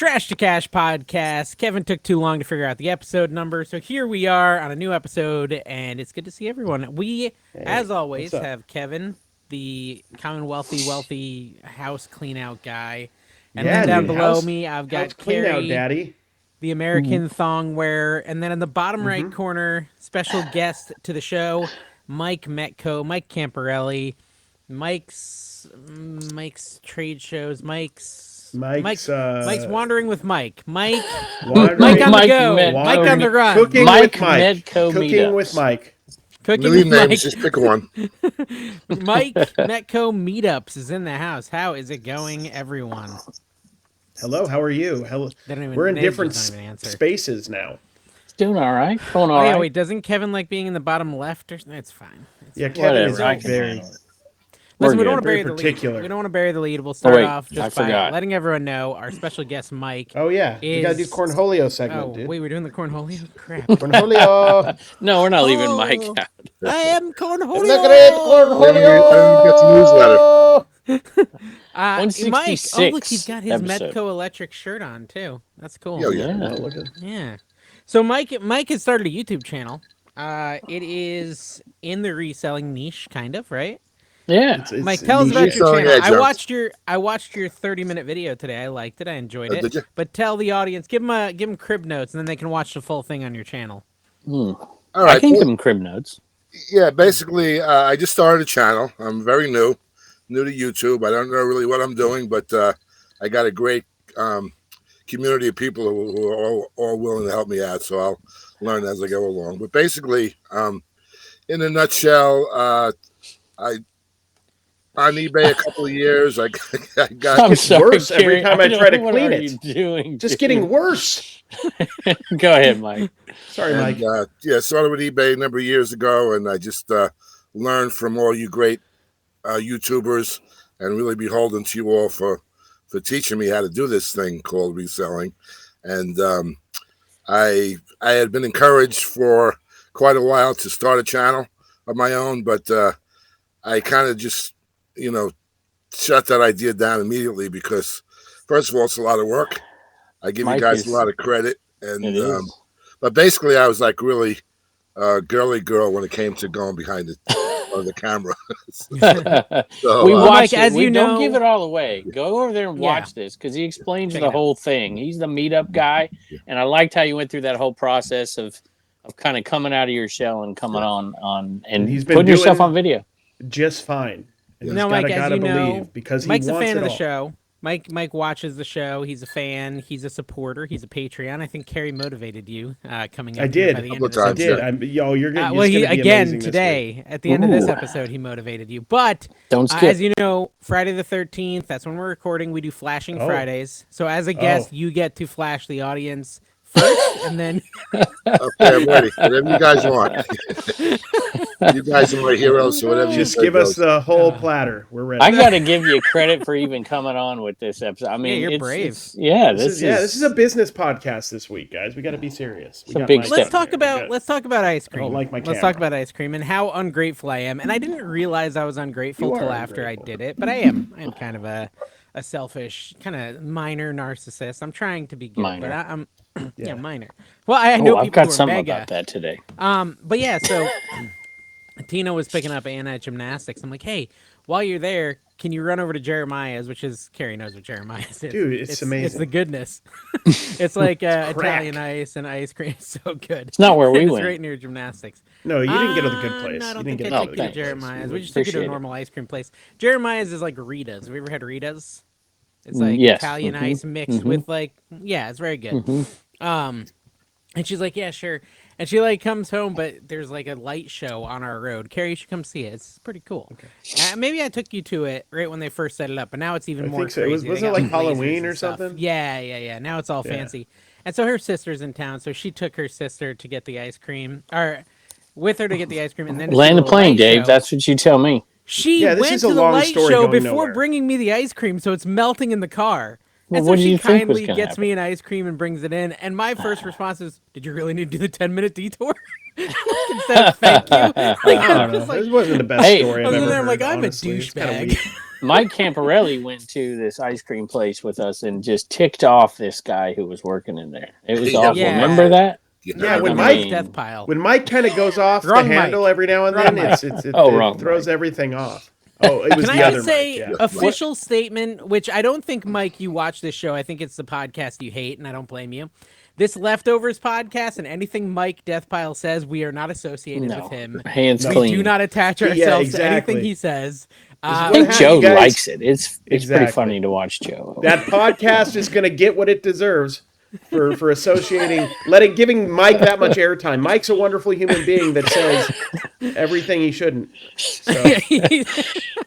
Trash to Cash podcast. Kevin took too long to figure out the episode number, so here we are on a new episode, and it's good to see everyone. We, as always, have Kevin, the Commonwealthy wealthy house clean out guy, and then down below me, I've got Carrie, Daddy, the American thong wearer, and then in the bottom right corner, special guest to the show, Mike Metco, Mike Camparelli, Mike's trade shows, Mike's wandering with Mike. Mike on the go. Mike on the run. Cooking Mike with Mike. Cooking with Mike. Cooking with Mike. Just pick one. Mike Metco Meetups is in the house. How is it going, everyone? Hello, how are you? We're in different spaces now. It's doing all right. Going all right. Wait, doesn't Kevin like being in the bottom left? It's fine. Kevin is very... Listen, we don't want to bury the lead. We don't want to bury the lead. We'll start off just by letting everyone know our special guest, Mike. Oh, yeah. We got to do Cornholio segment, dude. Wait, we're doing the Cornholio? Crap. Cornholio. No, we're not leaving Mike out. I am Cornholio. Look at it, Cornholio. Get the newsletter. Mike, look, he's got his Metco electric shirt on, too. That's cool. Yeah. So Mike has started a YouTube channel. It is in the reselling niche, kind of, right? Yeah. Mike, tell us about your channel. I watched your 30-minute video today. I liked it. I enjoyed it. Did you? But tell the audience, give them crib notes, and then they can watch the full thing on your channel. All right. I can give them crib notes. Yeah, basically, I just started a channel. I'm very new to YouTube. I don't know really what I'm doing, but I got a great community of people who are all willing to help me out, so I'll learn as I go along. But basically, in a nutshell, on eBay a couple of years. I got I'm sorry, worse every time I try to clean it. Doing, just getting worse. Go ahead, Mike. Sorry, Mike. Started with eBay a number of years ago, and I just learned from all you great YouTubers, and really beholden to you all for teaching me how to do this thing called reselling. And I had been encouraged for quite a while to start a channel of my own, but I kind of just shut that idea down immediately because, first of all, it's a lot of work. I give you guys a lot of credit, and but basically, I was like really girly girl when it came to going behind the camera. So, we watch it. We don't give it all away. Go over there and watch this because he explains the whole thing. He's the meetup guy, and I liked how you went through that whole process of kind of coming out of your shell and coming on and he's been putting yourself on video. Just fine. No, Mike, as you know, because Mike's a fan of the show. Mike watches the show. He's a fan. He's a supporter. He's a Patreon. I think Carrie motivated you coming up. I did. By the end of this episode. You're going to again today at the end of this episode, he motivated you. But don't skip. As you know, Friday the 13th. That's when we're recording. We do Flashing Fridays. So as a guest, you get to flash the audience first, and then. Okay, I'm ready. Whatever you guys want. You guys are my heroes, so whatever. Just give us the whole platter. We're ready. I got to give you credit for even coming on with this episode. I mean, you're brave. This is a business podcast this week, guys. We got to be serious. Let's talk about ice cream. I don't like my camera. Let's talk about ice cream and how ungrateful I am. And I didn't realize I was ungrateful till after I did it, but I am. I'm kind of a selfish, kind of minor narcissist. I'm trying to be good, but I'm minor. Well, I know people I've got who are something mega. about that today. But yeah, so Tina was picking up anti-gymnastics. I'm like, hey, while you're there, can you run over to Jeremiah's, which is, Carrie knows what Jeremiah's is. Dude, it's amazing. It's the goodness. It's like Italian ice and ice cream. It's so good. It's not where we went. It's right near gymnastics. No, you didn't get to the good place. No, I don't you think didn't I took you to Jeremiah's. We just took you to a normal ice cream place. Jeremiah's is like Rita's. Have you ever had Rita's? It's like Italian ice mixed with it's very good. And she's like, yeah, sure. And she like comes home, but there's like a light show on our road. Carrie, you should come see it. It's pretty cool. Okay. Maybe I took you to it right when they first set it up, but now it's even more crazy. Was it like Halloween or something? Yeah. Now it's all fancy. And so her sister's in town, so she took her sister to get the ice cream, or with her to get the ice cream, and then land the plane, Dave. Show. That's what you tell me. She went to the light show before bringing me the ice cream, so it's melting in the car. And so she kindly gets me an ice cream and brings it in. And my first response is, did you really need to do the 10-minute detour? Instead of thank you. This wasn't the best story I've ever heard. I'm like, I'm honestly. A douchebag. Mike Camparelli went to this ice cream place with us and just ticked off this guy who was working in there. It was awful. Yeah. Remember that? Yeah, when Mike kind of goes off the handle every now and then, it throws everything off. Oh, it was Can I just say official statement, which I don't think, Mike, you watch this show. I think it's the podcast you hate, and I don't blame you. This Leftovers podcast and anything Mike Deathpile says, we are not associated with him. Hands clean. We do not attach ourselves to anything he says. I think Joe likes it. It's pretty funny to watch Joe. That podcast is going to get what it deserves for associating, giving Mike that much airtime. Mike's a wonderful human being that says everything he shouldn't.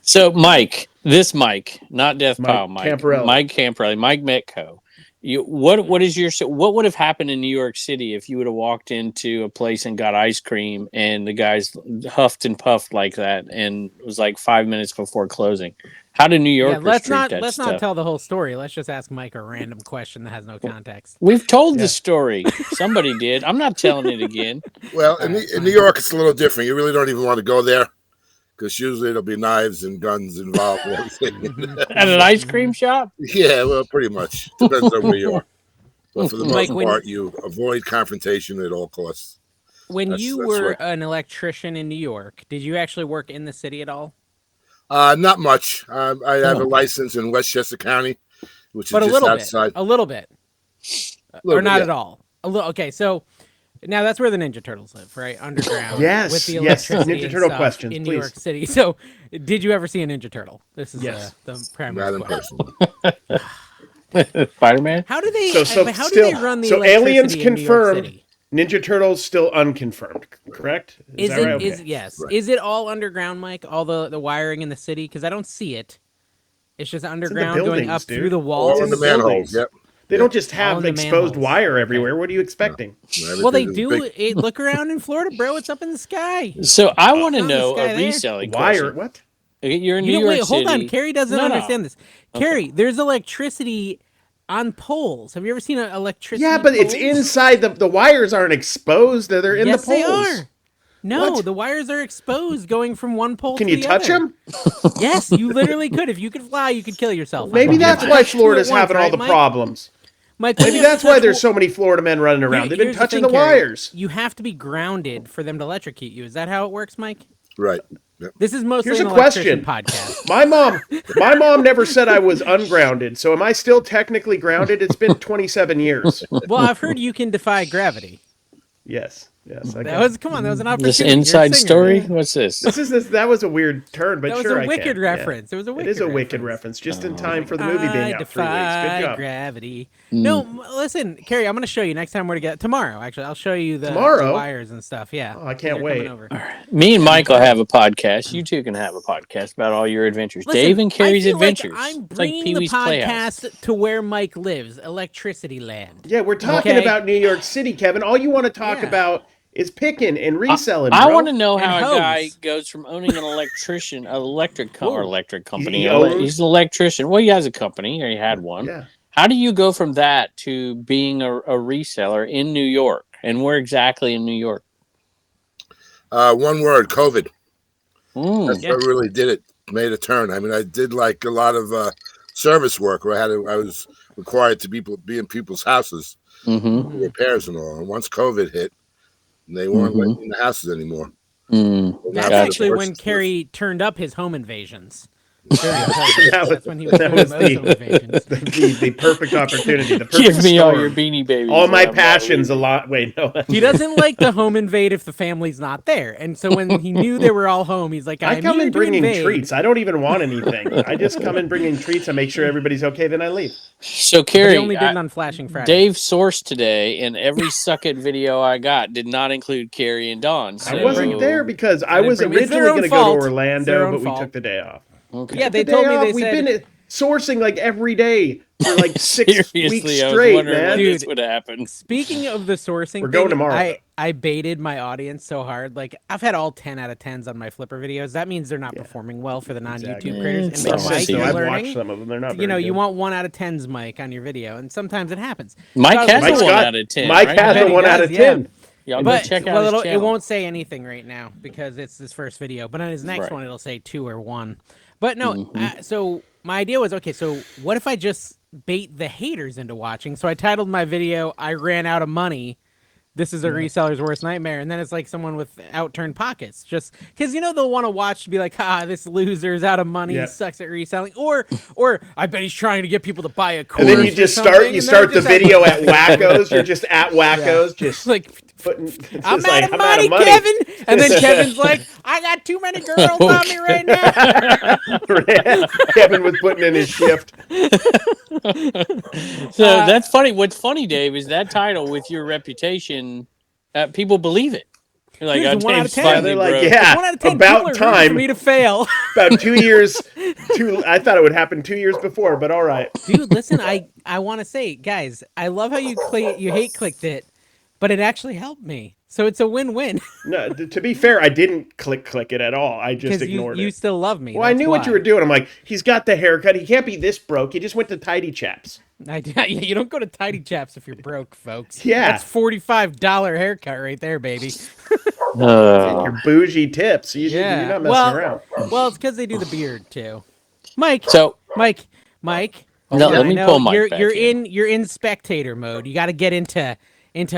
So Mike, not Deathpile, Mike Camparelli. Mike Camparelli, Mike Metco. What would have happened in New York City if you would have walked into a place and got ice cream and the guys huffed and puffed like that and it was like 5 minutes before closing? How do New Yorkers treat that stuff? Let's not tell the whole story. Let's just ask Mike a random question that has no context. We've told the story. Somebody did. I'm not telling it again. Well, in New York, it's a little different. You really don't even want to go there because usually there'll be knives and guns involved. At an ice cream shop? Yeah, well, pretty much. Depends on where you are. But for the most part, you avoid confrontation at all costs. When you were an electrician in New York, did you actually work in the city at all? Not much. I have a license in Westchester County, which is just outside. A little bit. Or not at all. Okay, so now that's where the Ninja Turtles live, right? Underground. Yes. With the electricity Ninja Turtle questions, in please. New York City. So, did you ever see a Ninja Turtle? This is the primary question. Spider-Man? How do they? How do they run the so aliens in New York City? Ninja Turtles still unconfirmed, correct? Is that right? Okay. Yes. Right. Is it all underground, Mike? All the wiring in the city? Because I don't see it. It's just underground going up through the walls. All in the manholes. Yep. They don't just have exposed wire everywhere. What are you expecting? No. Well, they do. Look around in Florida, bro. It's up in the sky. So I want to know a reselling wire. What? You're in New York City. Hold on. Carrie doesn't understand this. Carrie, there's electricity on poles. Have you ever seen an electricity? Yeah, but poles? it's inside the wires aren't exposed. They're in the poles. Yes, they are. No, the wires are exposed going from one pole to the other. Can you touch them? Yes, you literally could. If you could fly, you could kill yourself. Maybe that's why Florida's having all the problems. Mike, maybe that's why there's so many Florida men running around. They've been touching the wires. You have to be grounded for them to electrocute you. Is that how it works, Mike? Right. Yep. This is mostly Here's an a question. Podcast. My mom never said I was ungrounded. So am I still technically grounded? It's been 27 years. Well, I've heard you can defy gravity. Yes. That was an opportunity. This inside story? What's this? That was a weird turn, but that was a wicked reference. Yeah. It was a wicked. It is a wicked reference, just in time for the movie being out 3 weeks. Good job. Gravity. No, listen, Carrie, I'm going to show you next time we're together. Tomorrow, actually, I'll show you the wires and stuff. Yeah. Oh, I can't wait. Me and Mike will have a podcast. You two can have a podcast about all your adventures. Listen, Dave and Carrie's adventures. Like I'm bringing the podcast to where Mike lives, Electricity Land. Yeah, we're talking about New York City, Kevin. All you want to talk about is picking and reselling. I want to know how a guy goes from owning an electric company. He's an electrician. Well, he has a company, or he had one. Yeah. How do you go from that to being a reseller in New York? And where exactly in New York? One word: COVID. That's what really did it. Made a turn. I mean, I did like a lot of service work where I was required to be in people's houses, repairs and all. And once COVID hit, they weren't letting in the houses anymore. That's actually when Carrie turned up his home invasions. That's when he was the perfect opportunity. The perfect Give me storm. all your Beanie Babies. All my passions a lot. Wait, no. He doesn't like to home invade if the family's not there. And so when he knew they were all home, he's like, I come in bringing treats. I don't even want anything. I just come in bringing treats. I make sure everybody's okay. Then I leave. So Carrie, he only did it on Flashing Friday. Dave sourced today, and every Suck It video I got did not include Carrie and Dawn. So... I wasn't there because I was originally going to go to Orlando, but we took the day off. Okay. Yeah, they told me we've been sourcing like every day for like 6 weeks straight, man. Dude, this would happen. Speaking of the sourcing, we're going tomorrow. I baited my audience so hard. Like I've had all 10 out of 10s on my Flipper videos. That means they're not performing well for the non-YouTube creators. And Mike, I've watched some of them. They're not. You want 1 out of 10s, Mike, on your video, and sometimes it happens. Mike has a 1 out of 10. Mike has a 1 out of 10. Y'all go check out his channel. It won't say anything right now because it's his first video. But on his next one, it'll say 2 or 1. But no, so my idea was, okay, so what if I just bait the haters into watching? So I titled my video, I ran out of money. This is a reseller's worst nightmare. And then it's like someone with outturned pockets. Just because, they'll want to watch to be like, this loser's out of money. He sucks at reselling. Or I bet he's trying to get people to buy a course. And then you just start the video at Wackos. You're just at Wackos. Just like putting, I'm out of money, Kevin. And then Kevin's like, I got too many girls on me right now. Kevin was putting in his shift. So that's funny. What's funny, Dave, is that title with your reputation, people believe it. They're like, Dude, 1 out of 10. Yeah, they're like, yeah, 1 out of 10 about time for me to fail. About 2 years. I thought it would happen 2 years before, but all right. Dude, listen, I want to say, guys, I love how you hate clicked it, but it actually helped me. So it's a win-win. No, to be fair, I didn't click it at all. I just ignored it. You still love me. Well, I knew what you were doing. I'm like, he's got the haircut. He can't be this broke. He just went to Tidy Chaps. You don't go to Tidy Chaps if you're broke, folks. Yeah. That's $45 haircut right there, baby. Your bougie tips. You're not messing around. Well, it's because they do the beard, too. Mike. Mike. No, let me pull Mike back You're in spectator mode. You got to get into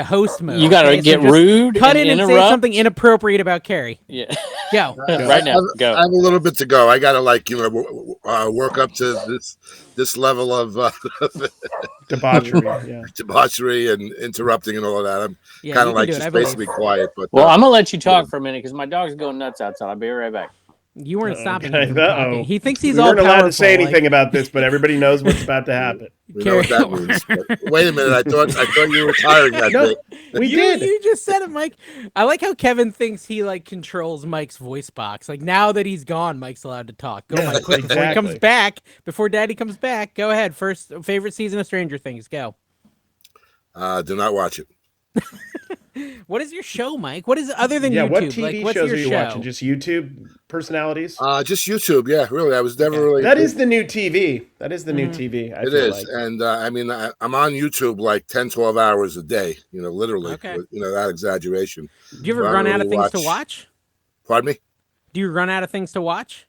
host mode. You got to get rude. Cut in and say something inappropriate about Carrie. Yeah. Go. Right now. Go. I have a little bit to go. I got to work up to this level of debauchery. Debauchery and interrupting and all of that. I'm kind of like just basically quiet. But well, I'm gonna let you talk for a minute because my dog's going nuts outside. I'll be right back. You weren't stopping him from talking. He thinks he's we all powerful. We weren't allowed to say anything like... about this, but everybody knows what's about to happen. We know what that means. Wait a minute. I thought you were retiring that day. We did. You just said it, Mike. I like how Kevin thinks he controls Mike's voice box. Like now that he's gone, Mike's allowed to talk. Go, Mike, quick before he comes back. Before Daddy comes back, go ahead. First favorite season of Stranger Things. Go. Do not watch it. What is your show, Mike? What is other than YouTube? What TV what's shows your are you show? watching? Just YouTube personalities? Just YouTube. Yeah, really. I was never really. That is the new TV. That is the new TV. It is, and I mean, I'm on YouTube like 10, 12 hours a day. Literally. Okay. Without exaggeration. Do you ever run out of things to watch? Pardon me? Do you run out of things to watch?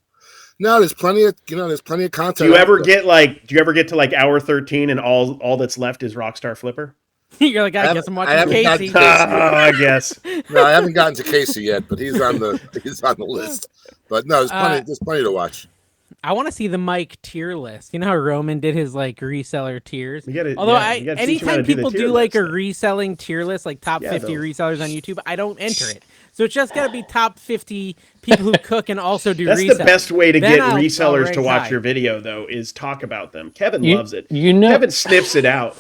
No, there's plenty of content. Do you ever get to like hour 13 and all that's left is Rockstar Flipper? You're like, I guess I'm watching Casey. I guess. No, I haven't gotten to Casey yet, but he's on the list. But no, there's plenty to watch. I want to see the Mike tier list. You know how Roman did his reseller tiers? Although anytime people do a reselling tier list, like top 50 resellers on YouTube, I don't enter it. So it's just got to be top 50 people who cook and also do That's reselling. the best way to get resellers to watch your video, though, is talk about them. Kevin loves it. Kevin sniffs it out.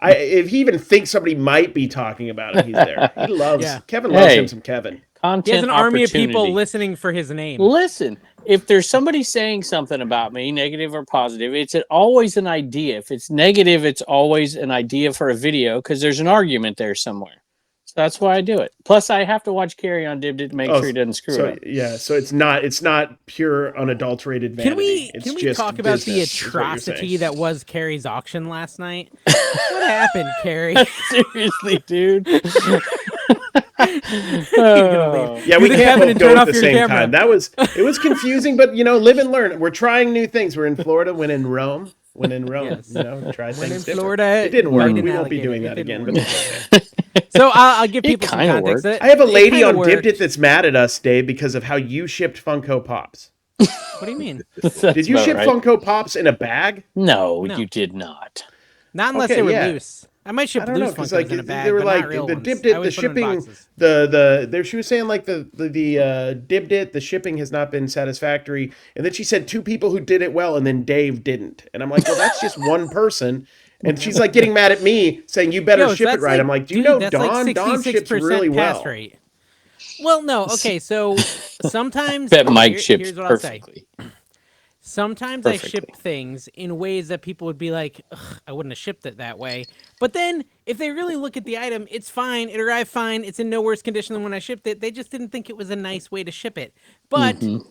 If he even thinks somebody might be talking about it, he's there. He loves Kevin loves him some Kevin. Content he has an army of people listening for his name. Listen, if there's somebody saying something about me, negative or positive, it's always an idea. If it's negative, it's always an idea for a video because there's an argument there somewhere. So that's why I do it. Plus, I have to watch Carrie on Dibdit to make sure he doesn't screw up. Yeah, so it's not pure unadulterated vanity. Can we talk about the atrocity that was Carrie's auction last night? What happened, Carrie? Seriously, dude. Yeah, we can't both go at the same time. It was confusing, but live and learn. We're trying new things. We're in Florida, when in Rome. Yes. Try when things in Florida, it didn't work. We won't be doing that again. So I'll give people some context. I have a lady on Dibdit that's mad at us, Dave, because of how you shipped Funko Pops. What do you mean? Did you ship Funko Pops in a bag? No, you did not. Not unless they were loose. I might ship loose Funkos in a bag. They were but like not real the ones. Dibdit, the shipping, she was saying like the Dibdit, the shipping has not been satisfactory, and then she said 2 people who did it well, and then Dave didn't, and I'm like, well, that's just one person. And she's like getting mad at me, saying you better ship it right. I'm like, do you know Dawn? Dawn ships really well. Rate. Well, no, okay, so sometimes bet Mike ships here's what perfectly. I'll say. Sometimes I ship things in ways that people would be like, I wouldn't have shipped it that way. But then if they really look at the item, it's fine. It arrived fine. It's in no worse condition than when I shipped it. They just didn't think it was a nice way to ship it. But, I'm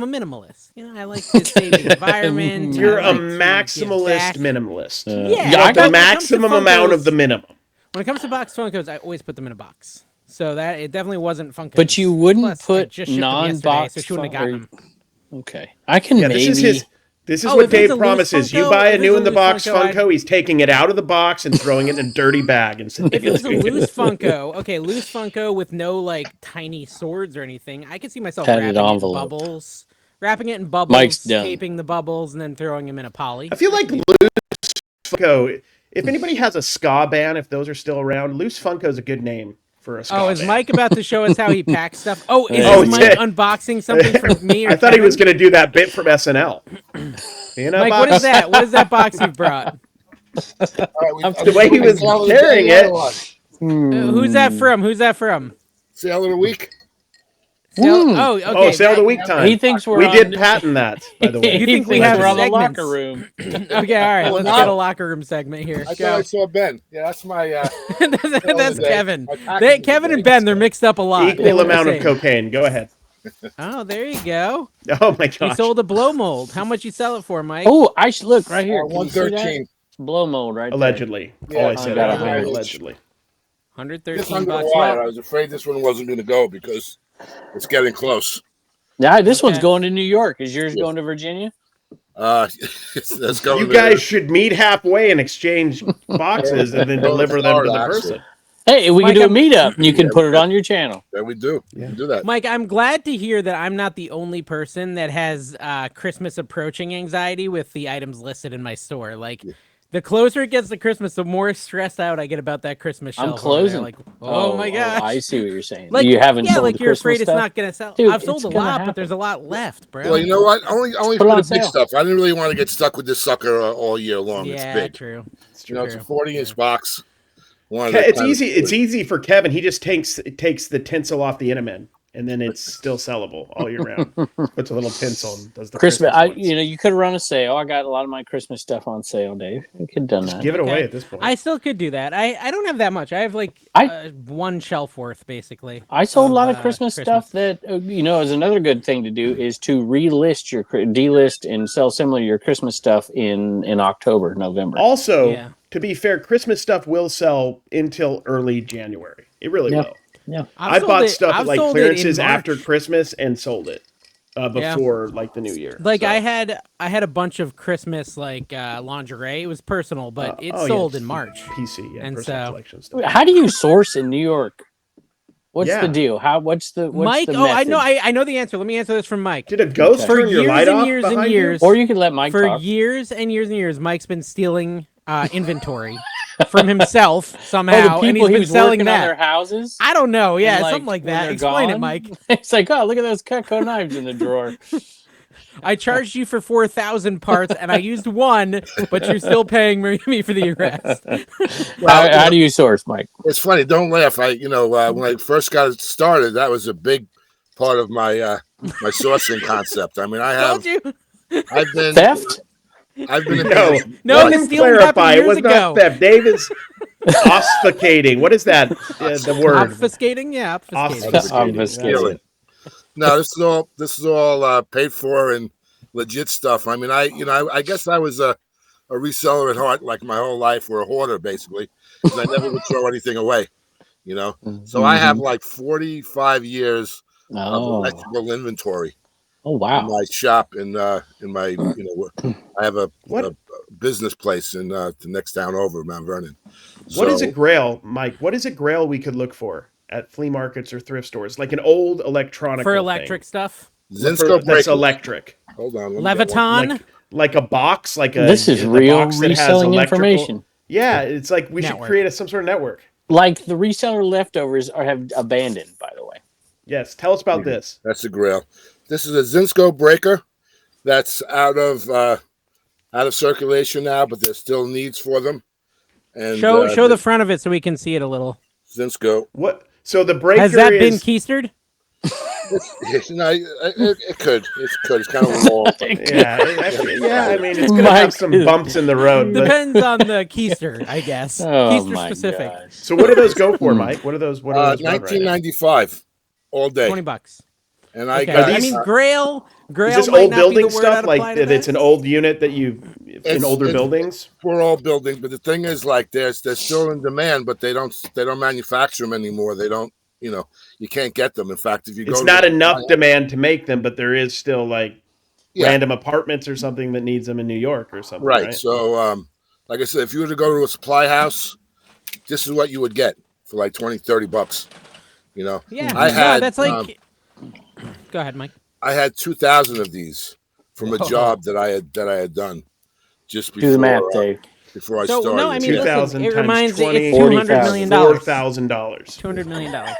a minimalist. I like to save the environment. You're a maximalist minimalist. Yeah. You want the maximum amount of the minimum. When it comes to box Funkos, I always put them in a box. So that it definitely wasn't Funkos. But you wouldn't put non-box. So she wouldn't have gotten them. Okay, I can maybe. This is what Dave promises. You buy a new in the box Funko, he's taking it out of the box and throwing it in a dirty bag. And if it was a loose Funko, loose Funko with no like tiny swords or anything, I could see myself wrapping it in bubbles. Wrapping it in bubbles, taping the bubbles, and then throwing them in a poly. I feel like loose Funko, if anybody has a ska band, if those are still around, loose Funko is a good name for a ska band. Is Mike about to show us how he packs stuff? Is Mike unboxing something from me? Or I thought he was going to do that bit from SNL. Mike, what is that? What is that box you brought? The way he was carrying it. Who's that from? Who's that from? Sale of the week. Okay. Sale of the week time. He thinks we did patent that, by the way. You think we have on the locker room? Okay, all right. Let's get a locker room segment here. I thought I saw Ben. Yeah, that's my. That's Kevin. Kevin and Ben, they're mixed up a lot. Equal amount of cocaine. Go ahead. Oh, there you go. Oh my gosh. He sold a blow mold. How much you sell it for, Mike? Oh, I should look right here. 113. Blow mold, right? Allegedly. Yeah, all I said. Allegedly. 113 bucks. I was afraid this one wasn't going to go because it's getting close. Yeah, this one's going to New York. Is yours going to Virginia? That's going. You guys should meet halfway and exchange boxes and then deliver them to the person. Hey, we can do a meetup and you can put it on your channel. Yeah, we do. Yeah. We can do that. Mike, I'm glad to hear that I'm not the only person that has Christmas approaching anxiety with the items listed in my store. Like, the closer it gets to Christmas, the more stressed out I get about that Christmas shelf. I'm closing. Like, oh my gosh. I see what you're saying. Like, you haven't sold like the you're Christmas afraid stuff? it's not going to sell. Dude, I've sold a lot, but there's a lot left, bro. Well, you know what? Only for the big stuff. I didn't really want to get stuck with this sucker all year long. Yeah, it's big. True. It's a 40-inch box. It's easy. It's easy for Kevin. He just takes the tinsel off the Inamen, and then it's still sellable all year round. Puts a little tinsel and does the Christmas. You could run a sale. I got a lot of my Christmas stuff on sale, Dave. You could have done that. Give it away at this point. I still could do that. I don't have that much. I have like one shelf worth basically. I sold a lot of Christmas stuff that is another good thing to do is to delist and sell similar to your Christmas stuff in October, November. Also, to be fair, Christmas stuff will sell until early January. It really will. Yeah, I bought stuff at like clearances after Christmas and sold it before like the New Year. Like I had a bunch of Christmas like lingerie. It was personal, but it sold in March. PC, and collection stuff. How do you source in New York? What's the deal? What's Mike? The method? I know the answer. Let me answer this from Mike. Did a ghost turn your light off years and years, or you could let Mike for talk. years and years and years. Mike's been stealing inventory from himself somehow, and he's been selling that. On their houses? I don't know. Yeah, something like that. Explain it, Mike. It's like, oh, look at those Cutco knives in the drawer. I charged you for 4,000 parts, and I used one, but you're still paying me for the rest. How do you source, Mike? It's funny. Don't laugh. When I first got it started, that was a big part of my my sourcing concept. I mean, I've been theft. I've been no. Let me clarify. It was not theft. David's obfuscating. What is that? The word obfuscating. Yeah, obfuscating. No, this is all paid for and legit stuff. I mean, I guess I was a reseller at heart, like my whole life, or a hoarder basically, because I never would throw anything away. So I have like 45 years of electrical inventory. Oh wow! In my shop in my I have a business place in the next town over, Mount Vernon. What is a grail, Mike? What is a grail we could look for at flea markets or thrift stores? Like an old electronic for electric stuff. Zinsco that's electric. Hold on, Leviton, like a box, like a. This is real reselling information. Yeah, it's like we should create some sort of network. Like the reseller leftovers have abandoned, by the way. Yes, tell us about this. That's a grail. This is a Zinsco breaker that's out of circulation now, but there's still needs for them. And show the front of it so we can see it a little. Zinsco. What? So the breaker has that been keistered? It could. It's kind of long. Yeah. I mean, it's gonna have some bumps in the road. Depends on the keister, I guess. Keister specific. Gosh. So what do those go for, Mike? What are those? What are those? $19.95 all day. $20. And I got. I mean, Grail. Is this old building stuff? Like it's an old unit that in older buildings. We're all buildings, but the thing is, like, they're still in demand, but they don't manufacture them anymore. They don't. You can't get them. In fact, if you go, it's not enough demand to make them, but there is still like random apartments or something that needs them in New York or something. Right. So, like I said, if you were to go to a supply house, this is what you would get for like $20-$30. You know. Yeah. That's like. Go ahead, Mike. I had 2,000 of these from a job that I had done just before. Do the math, Dave. Before I started. No, I mean, listen, it reminds me, it's $200 million. $4,000. $200 million. It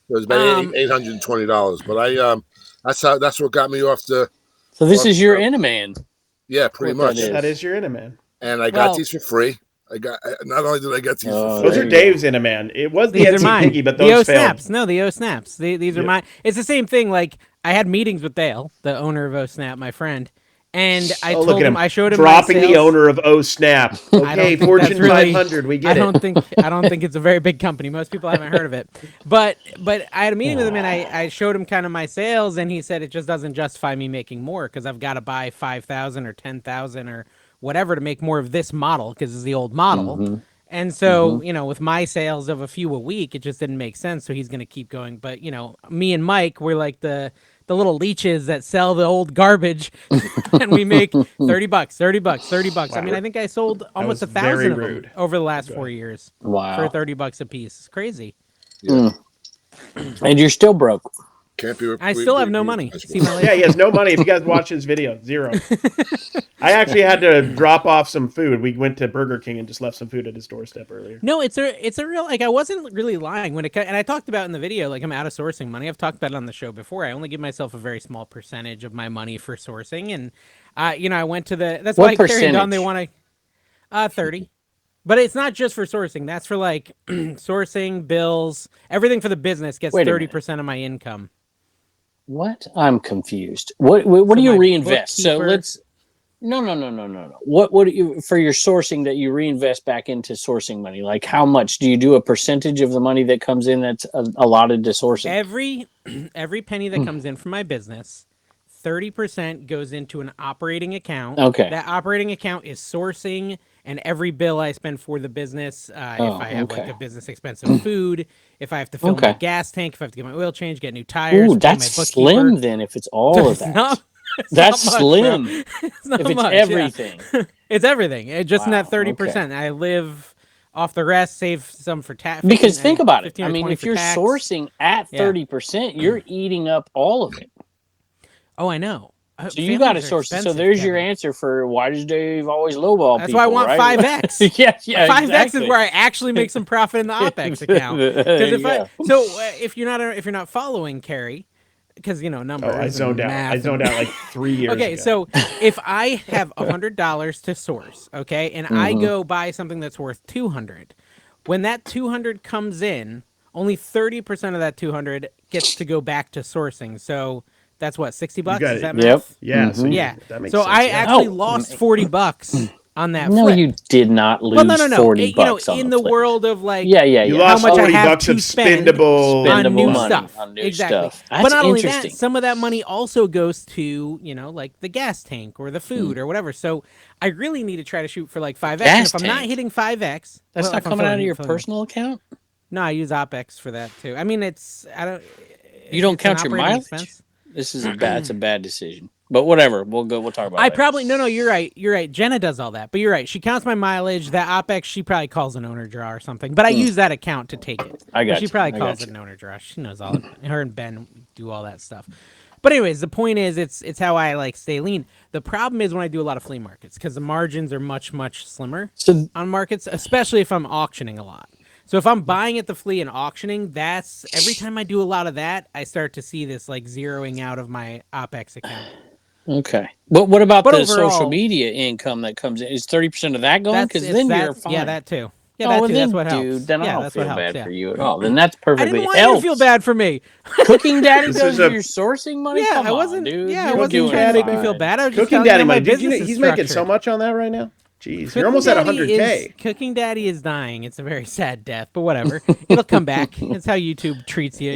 was about $820, but that's what got me off the. So this is your Inaman. Yeah, pretty much. That is your Inaman. And I got these for free. Not only did I get these for free. Those are Dave's Inaman. It was the Etsy Piggy, but those failed. Snaps. No, the O Snaps. These are mine. It's the same thing. Like, I had meetings with Dale, the owner of O Snap, my friend. And I told him, I showed him dropping the owner of O Snap. Okay, Fortune 500, we get it. I don't think it's a very big company. Most people haven't heard of it. But I had a meeting with him, and I showed him kind of my sales, and he said it just doesn't justify me making more because I've got to buy 5,000 or 10,000 or whatever to make more of this model because it's the old model. Mm-hmm. And so, with my sales of a few a week, it just didn't make sense. So he's going to keep going. But, me and Mike, we're like the little leeches that sell the old garbage and we make $30, $30. I mean, I think I sold almost 1,000 of them over the last 4 years. Wow. For $30 a piece. It's crazy. Yeah. And you're still broke. I still have no money. Yeah, he has no money. If you guys watch his video, zero. I actually had to drop off some food. We went to Burger King and just left some food at his doorstep earlier. No, it's a real, like, I wasn't really lying when and I talked about in the video, like, I'm out of sourcing money. I've talked about it on the show before. I only give myself a very small percentage of my money for sourcing, and I went to that's what why percentage? Carrie and Don, they want to 30. But it's not just for sourcing. That's for like sourcing, bills, everything for the business gets 30% of my income. What? I'm confused. What do you reinvest? So let's no. What do you for your sourcing that you reinvest back into sourcing money? Like how much do you do a percentage of the money that comes in that's allotted to sourcing? Every penny that comes in from my business, 30% goes into an operating account. Okay. That operating account is sourcing and every bill I spend for the business, if I have like a business expense of food, if I have to fill my gas tank, if I have to get my oil change, get new tires. Ooh, that's slim then if it's all of that. That's slim. It's not if it's much, everything. Yeah. It's everything. It's just in that 30%. Okay. I live off the rest, save some for tax. Because think about it. I mean, if you're sourcing at 30%, you're eating up all of it. Oh, I know. So you got to source. So there's your answer for why does Dave always lowball people? That's why I want 5X. yeah, 5X exactly. is where I actually make some profit in the OpEx account. If you're not following Carrie, because numbers. I zoned out. I zoned out like 3 years ago. So if I have $100 to source, okay, and I go buy something that's worth $200, when that $200 comes in, only 30% of that $200 gets to go back to sourcing. So that's what, $60? Is that math? Yep. Yeah. So that makes sense. I actually lost $40 on that. No, flip. You did not lose $40 in the world of like, you lost how much I have to spend on new money, stuff. On new exactly. Stuff. That's but not only that, some of that money also goes to like the gas tank or the food or whatever. So I really need to try to shoot for like 5X. And if I'm not hitting 5X, that's not coming out of your personal account. No, I use OpEx for that too. I mean, You don't count your mileage. Expense. This is it's a bad decision. But whatever, we'll talk about it. No, you're right. Jenna does all that. But you're right. She counts my mileage. That OpEx, she probably calls an owner draw or something. But I use that account to take it. She probably calls it an owner draw. She knows all it. Her and Ben do all that stuff. But anyways, the point is it's how I like stay lean. The problem is when I do a lot of flea markets because the margins are much, much slimmer on markets, especially if I'm auctioning a lot. So if I'm buying at the flea and auctioning, that's every time I do a lot of that, I start to see this like zeroing out of my OpEx account. Okay. But what about the social media income that comes in? Is 30% of that going? Because then you're fine. Yeah, that too. Yeah, that too. That's what helps. Then I don't feel bad for you at all. Then that's perfectly. I didn't want you to feel bad for me. Cooking Daddy does your sourcing money. Yeah, Come I wasn't. On, dude. Yeah, I wasn't trying to make me feel bad. I was just Cooking Daddy money. He's making so much on that right now. Jeez, you're almost at 100K. Cooking Daddy is dying. It's a very sad death, but whatever. It'll come back. It's how YouTube treats you.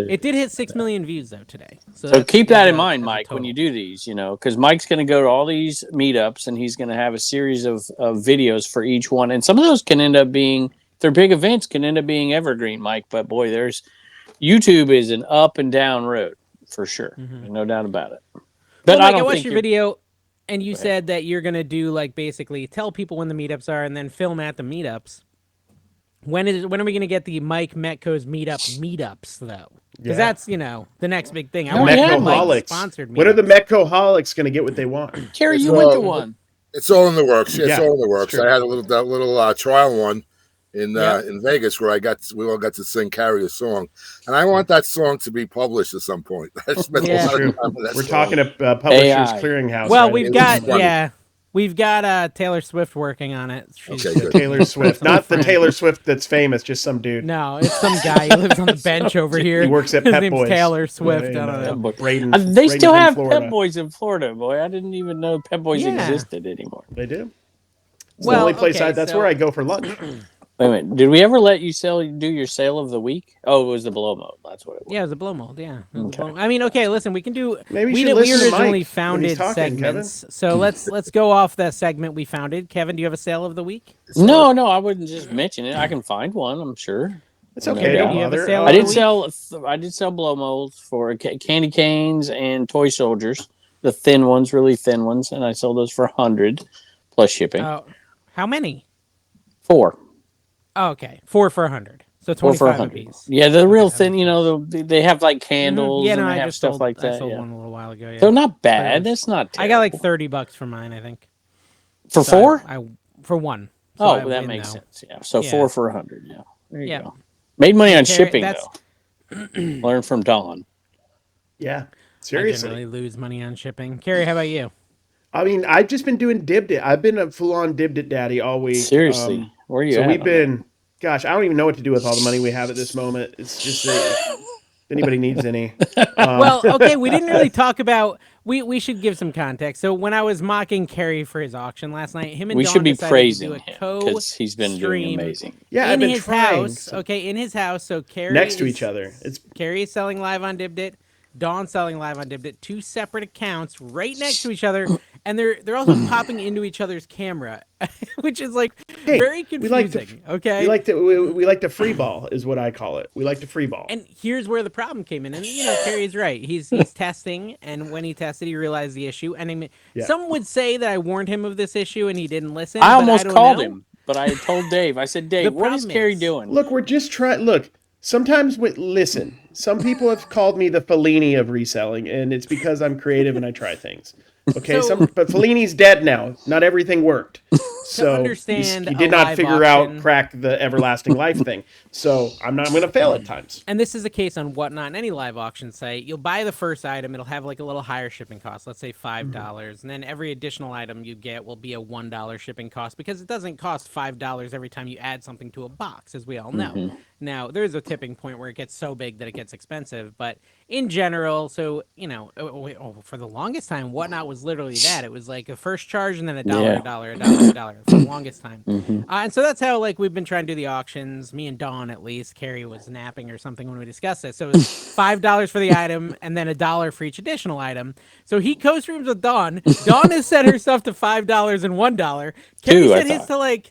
It did hit 6 million views though today. So keep that in mind, Mike, when you do these. Because Mike's going to go to all these meetups and he's going to have a series of videos for each one, and some of those can end up being their big events can end up being evergreen, Mike. But boy, YouTube is an up and down road for sure. No doubt about it. But well, I watched your video, and you said that you're gonna do like basically tell people when the meetups are, and then film at the meetups. When are we gonna get the Mike Metco's meetups though? Because that's the next big thing. I want Metcoholics sponsored meetups. When are the Metcoholics gonna get what they want? Carrie, you went to one. It's all in the works. It's all in the works. I had a little trial one in Vegas where we all got to sing Carrie a song, and I want that song to be published at some point. I spent a lot of time with that We're song. talking to Publishers Clearinghouse. Well, we've got Taylor Swift working on it. Taylor Swift, not the Taylor Swift that's famous, just some dude. No, it's some guy who lives on the bench over here. He works at His Pep name's Boys. Taylor Swift. I don't know. They still have Pep Boys in Florida, boy. I didn't even know Pep Boys existed anymore. They do. It's the only place that's where I go for lunch. Wait a minute. Did we ever let you do your sale of the week? Oh, it was the blow mold. That's what it was. Yeah, it was the blow mold. Yeah. Okay. I mean, okay. Listen, we can do. Maybe we originally founded segments, so let's go off that segment we founded. Kevin, do you have a sale of the week? No, I wouldn't just mention it. I can find one. I'm sure. It's okay. Don't bother. I did sell blow molds for candy canes and toy soldiers, the thin ones, really thin ones, and I sold those for $100 plus shipping. How many? 4. Oh, okay, 4 for $100. So 25 a piece. Yeah, the real thin. They have like candles. Yeah, no, and they I have just stuff like that. I sold one a little while ago. Yeah. They're not bad. That's not terrible. I got like $30 for mine, I think. For 4? For one. So that makes sense. Yeah. So 4 for $100. Yeah. There you go. Made money on shipping though. Learn from Dawn. Yeah. Seriously. I generally lose money on shipping. Carrie, how about you? I mean, I've just been doing Dibbed It. I've been a full-on Dibbed It daddy all week. Seriously. Where are you at? So we've been, gosh, I don't even know what to do with all the money we have at this moment. It's just if anybody needs any. Well, okay, we didn't really talk about, we should give some context. So when I was mocking Carrie for his auction last night, him and we Dawn should be decided praising to do a him because he's been doing amazing. Yeah, I've been trying. In his house. So Carrie next to each other. Carrie is selling live on Dibbed It. Dawn selling live on Dibbed It. 2 separate accounts right next to each other, and they're also popping into each other's camera, which is like very confusing. We like to free ball is what I call it. We like to free ball. And here's where the problem came in. And Carrie's right. He's testing, and when he tested, he realized the issue. And some would say that I warned him of this issue, and he didn't listen. I almost called him, but I told Dave. I said, Dave, what is Carrie doing? Look, we're just trying. Look. Sometimes, listen, some people have called me the Fellini of reselling, and it's because I'm creative and I try things. Okay, but Fellini's dead now. Not everything worked. So he did not figure out crack the everlasting life thing. So I'm going to fail at times. And this is a case on Whatnot, on any live auction site. You'll buy the first item. It'll have like a little higher shipping cost, let's say $5. And then every additional item you get will be a $1 shipping cost because it doesn't cost $5 every time you add something to a box, as we all know. Now, there's a tipping point where it gets so big that it gets expensive. But in general, so, for the longest time, Whatnot was literally that. It was like a first charge and then a $1 for the longest time. And so that's how we've been trying to do the auctions. Me and Dawn, at least. Carrie was napping or something when we discussed this. So it was $5 for the item and then $1 for each additional item. So he co-streams with Dawn. Dawn has set herself to $5 and $1. Carrie set his to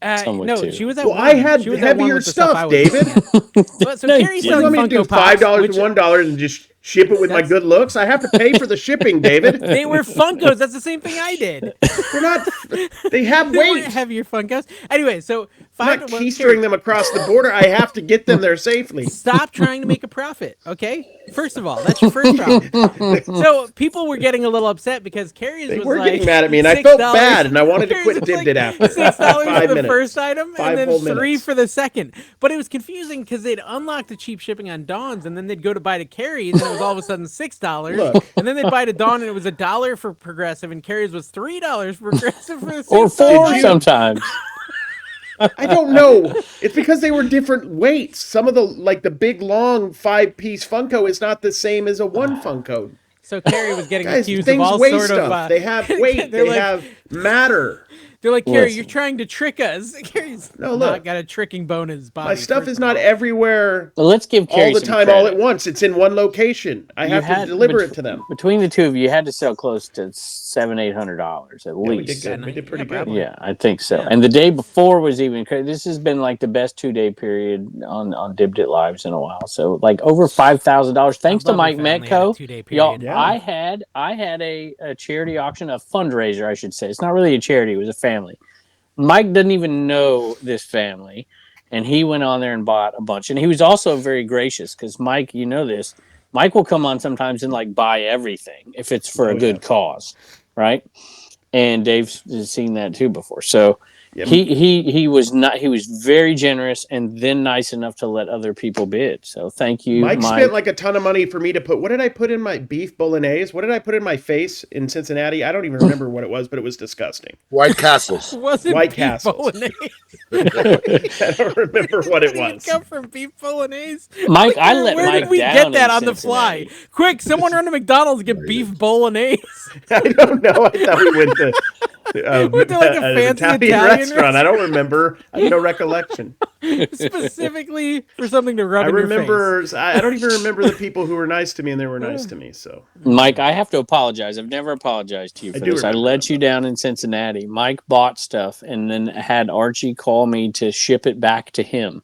no, she was at. Well, I had heavier stuff, David. So Carrie's selling Funko Funko Pops. $5 and $1 and just ship it with my good looks. I have to pay for the shipping, David. They were Funkos. That's the same thing I did. They're not. They have weight. Heavier Funkos. Anyway, so I'm not keystering them across the border. I have to get them there safely. Stop trying to make a profit, okay? First of all, that's your first problem. So people were getting a little upset because Carrie's was getting mad at me, and I felt bad, and I wanted to quit Dibbed It after $6 for the first item, and then $3 for the second. But it was confusing because they'd unlock the cheap shipping on Dawn's, and then they'd go to buy to Carrie's, and it was all of a sudden $6. And then they'd buy to Dawn, and it was $1 for Progressive, and Carrie's was $3 for Progressive for the $6. Or $4 sometimes. I don't know. It's because they were different weights. Some of the big long 5-piece Funko is not the same as a 1 Funko. So Carrie was getting accused of all sort of. They have weight. They have matter. They're like, Carrie, you're trying to trick us. Carrie's not got a tricking bone in his body. My stuff is not everywhere. Well, let's give Carrie all the time, all at once. It's in one location. I have to deliver it to them. Between the two of you, you had to sell close to $700-800 at least. We did pretty good. Yeah, I think so. Yeah. And the day before was even crazy. This has been like the best 2-day period on Dibdit Lives in a while. So like over $5,000 thanks to Mike Metco. Y'all, I had a charity auction, a fundraiser, I should say. It's not really a charity; it was a family. Mike doesn't even know this family, and he went on there and bought a bunch. And he was also very gracious because Mike, you know this, Mike will come on sometimes and like buy everything if it's for a good cause, right? And Dave's seen that too before. So he was very generous and then nice enough to let other people bid. So thank you, Mike. Spent like a ton of money for me to put. What did I put in my beef bolognese? What did I put in my face in Cincinnati? I don't even remember what it was, but it was disgusting. White Castles. White Castles. I don't remember what it was. Come from beef bolognese, Mike. Where did we get that on the fly? Quick, someone run to McDonald's and get beef bolognese. I don't know. I thought we went to. Went to like a fancy Italian restaurant. I don't remember. I have no recollection. Specifically for something to rub in your face. I don't even remember the people who were nice to me and they were nice to me. So, Mike, I have to apologize. I've never apologized to you for this. I let you down in Cincinnati. Mike bought stuff and then had Archie call me to ship it back to him.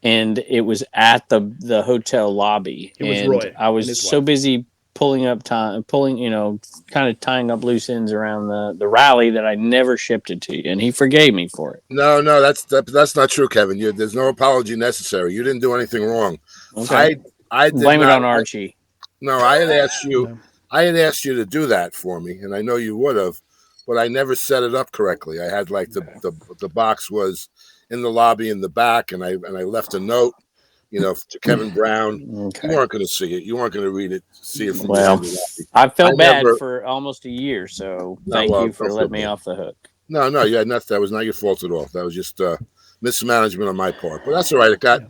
And it was at the hotel lobby. It was Roy. I was so busy kind of tying up loose ends around the rally that I never shipped it to you, and he forgave me for it. No, that's not true, Kevin. There's no apology necessary. You didn't do anything wrong. Okay. I did blame it on Archie. No, I had asked you. I had asked you to do that for me, and I know you would have, but I never set it up correctly. I had like the box was in the lobby in the back, and I left a note. To Kevin Brown. Okay. You weren't going to see it. You weren't going to read it, see it. I felt bad for almost a year, so thank you for letting me off the hook. No, that was not your fault at all. That was just mismanagement on my part. But that's all right. It got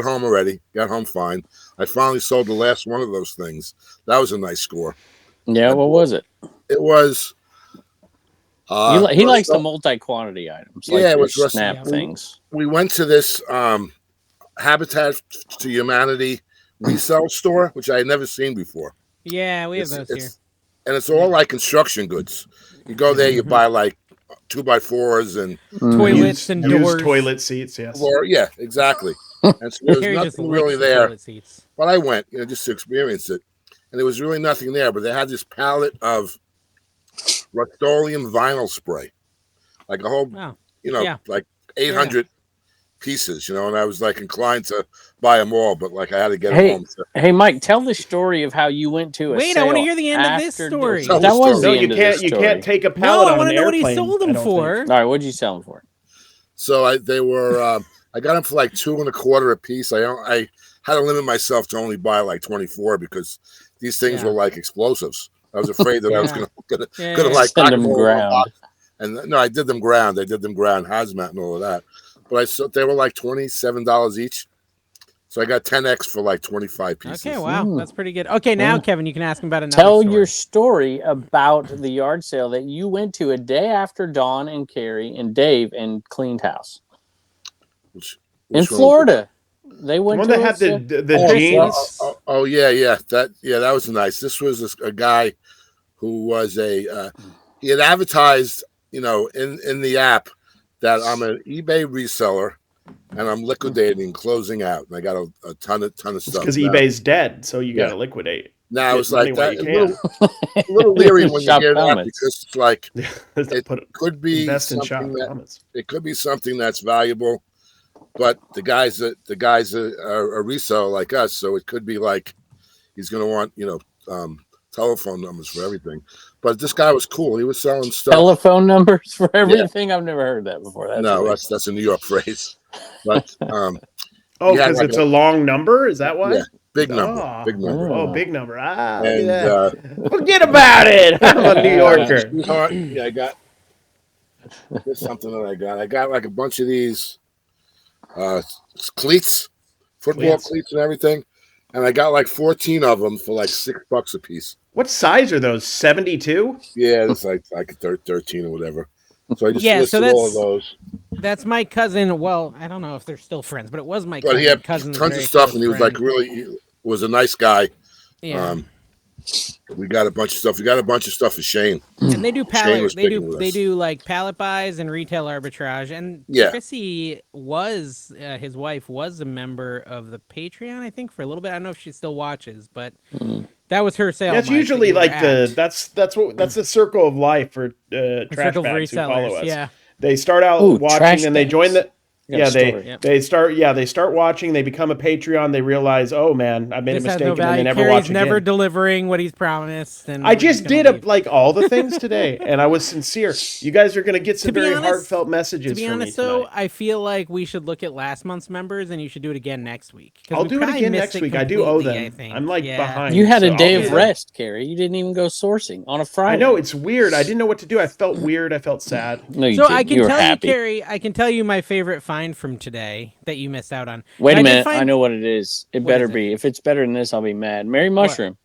home already. Got home fine. I finally sold the last one of those things. That was a nice score. Yeah, what was it? It was. He likes the multi-quantity items. Like it was snap things. We went to this. Habitat to Humanity resale store, which I had never seen before. Yeah, we have those here. And it's all like construction goods. You go there, you buy like 2x4s and toilets and doors. Toilet seats, yes. Yeah, exactly. And so there was nothing really there. But I went, just to experience it. And there was really nothing there, but they had this palette of Rust-Oleum vinyl spray. Like a whole, like 800 pieces, and I was like inclined to buy them all, but like I had to get them home. So. Hey, Mike, tell the story of how you went to a Wait, I want to hear the end of this story. That was the end of the story. You can't take a pallet on an airplane. I want to know what he sold them for. All right, what did you sell them for? So I got them for like $2.25 a piece. I had to limit myself to only buy like 24 because these things were like explosives. I was afraid that I was gonna like send them ground. And no, I did them ground. Hazmat and all of that. But they were like $27 each. So I got 10X for like 25 pieces. Okay, wow. That's pretty good. Okay, now, Kevin, you can ask him about another Tell story. your story about the yard sale that you went to a day after Dawn and Carrie and Dave and cleaned house. Which in Florida. They went the one that had the jeans. That was nice. This was a guy who was he had advertised, in the app that I'm an eBay reseller and I'm liquidating, closing out, and I got a ton of stuff. Because eBay's dead, so you got to liquidate. Now it's like that. A little leery when you hear that because it's like it could be it could be something that's valuable, but the guys are a reseller like us, so it could be like he's going to want telephone numbers for everything. But this guy was cool. He was selling stuff. Telephone numbers for everything? I've never heard that before. That's a New York phrase. But because it's a long number? Is that why? Yeah, big number. Big number. Oh, big number. Forget about it. I'm a New Yorker. I got there's something that I got. I got like a bunch of these cleats, football cleats and everything. and I got like 14 of them for like $6 a piece. What size are those? 72? Yeah, it's like 13 or whatever. So I just listed all of those. That's my cousin. Well, I don't know if they're still friends, but it was my cousin. But he had cousin's tons of stuff, and he was like he was a nice guy. Yeah. We got a bunch of stuff. We got a bunch of stuff for Shane. And they do pallet. They do like pallet buys and retail arbitrage. And Chrissy was his wife was a member of the Patreon, I think, for a little bit. I don't know if she still watches, but that was her sale. That's usually like that's the circle of life for trash bags who follow us. Yeah. They start out watching and they join the they start watching, they become a Patreon, they realize, oh man, I made a mistake, and then they never watch again. Never delivering what he's promised. And I just did like all the things today, and I was sincere. You guys are going to get some very heartfelt messages from me. To be honest, though, I feel like we should look at last month's members, and you should do it again next week. I'll do it again next week. I do owe them. I'm like behind. You had a day of rest, Carrie. You didn't even go sourcing on a Friday. I know, it's weird. I didn't know what to do. I felt weird. I felt sad. No, you didn't. I can tell you, Carrie, I can tell you my favorite find from today that you missed out on. Wait a minute, I know what it is. It better be. If it's better than this, I'll be mad. Mary Mushroom.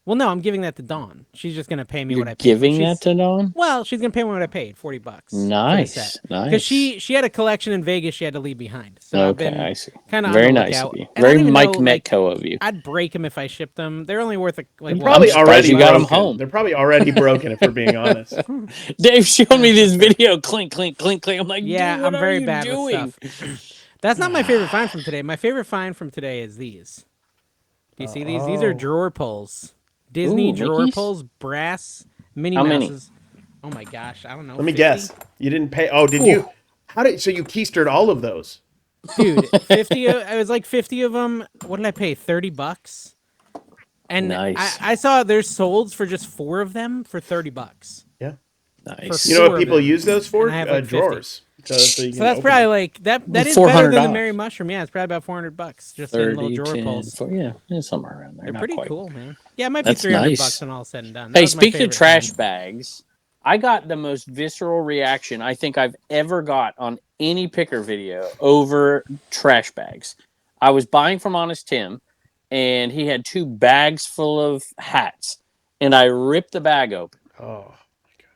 Well, no, I'm giving that to Dawn. She's just gonna pay me what I paid. Giving that to Dawn? Well, she's gonna pay me what I paid, $40. Nice. Because she had a collection in Vegas she had to leave behind. So I see. Kind of very nice of you. Very Mike Metco of you. I'd break them if I shipped them. They're only worth probably already you got them home. They're probably already broken if we're being honest. Dave showed me this video. Clink, clink, clink, clink. I'm like, yeah, I'm very bad with stuff. That's not my favorite find from today. My favorite find from today is these. Do you see these? These are drawer pulls. Disney drawer pulls, brass, Minnie Mouses. Oh my gosh, I don't know. Let me guess. You didn't pay. Oh, did you? So you keistered all of those? Dude, 50. It was like 50 of them. What did I pay? $30. And I saw there's solds for just 4 of them for $30. Yeah. Nice. You know what people use those for? Drawers. So that's probably like that is better than the Mary Mushroom. Yeah, it's probably about $400 just in little drawer pulls. Yeah, somewhere around there. They're pretty cool, man. Yeah, it might be $300 when all said and done. Hey, speaking of trash bags, I got the most visceral reaction I think I've ever got on any picker video over trash bags. I was buying from Honest Tim, and he had 2 bags full of hats, and I ripped the bag open.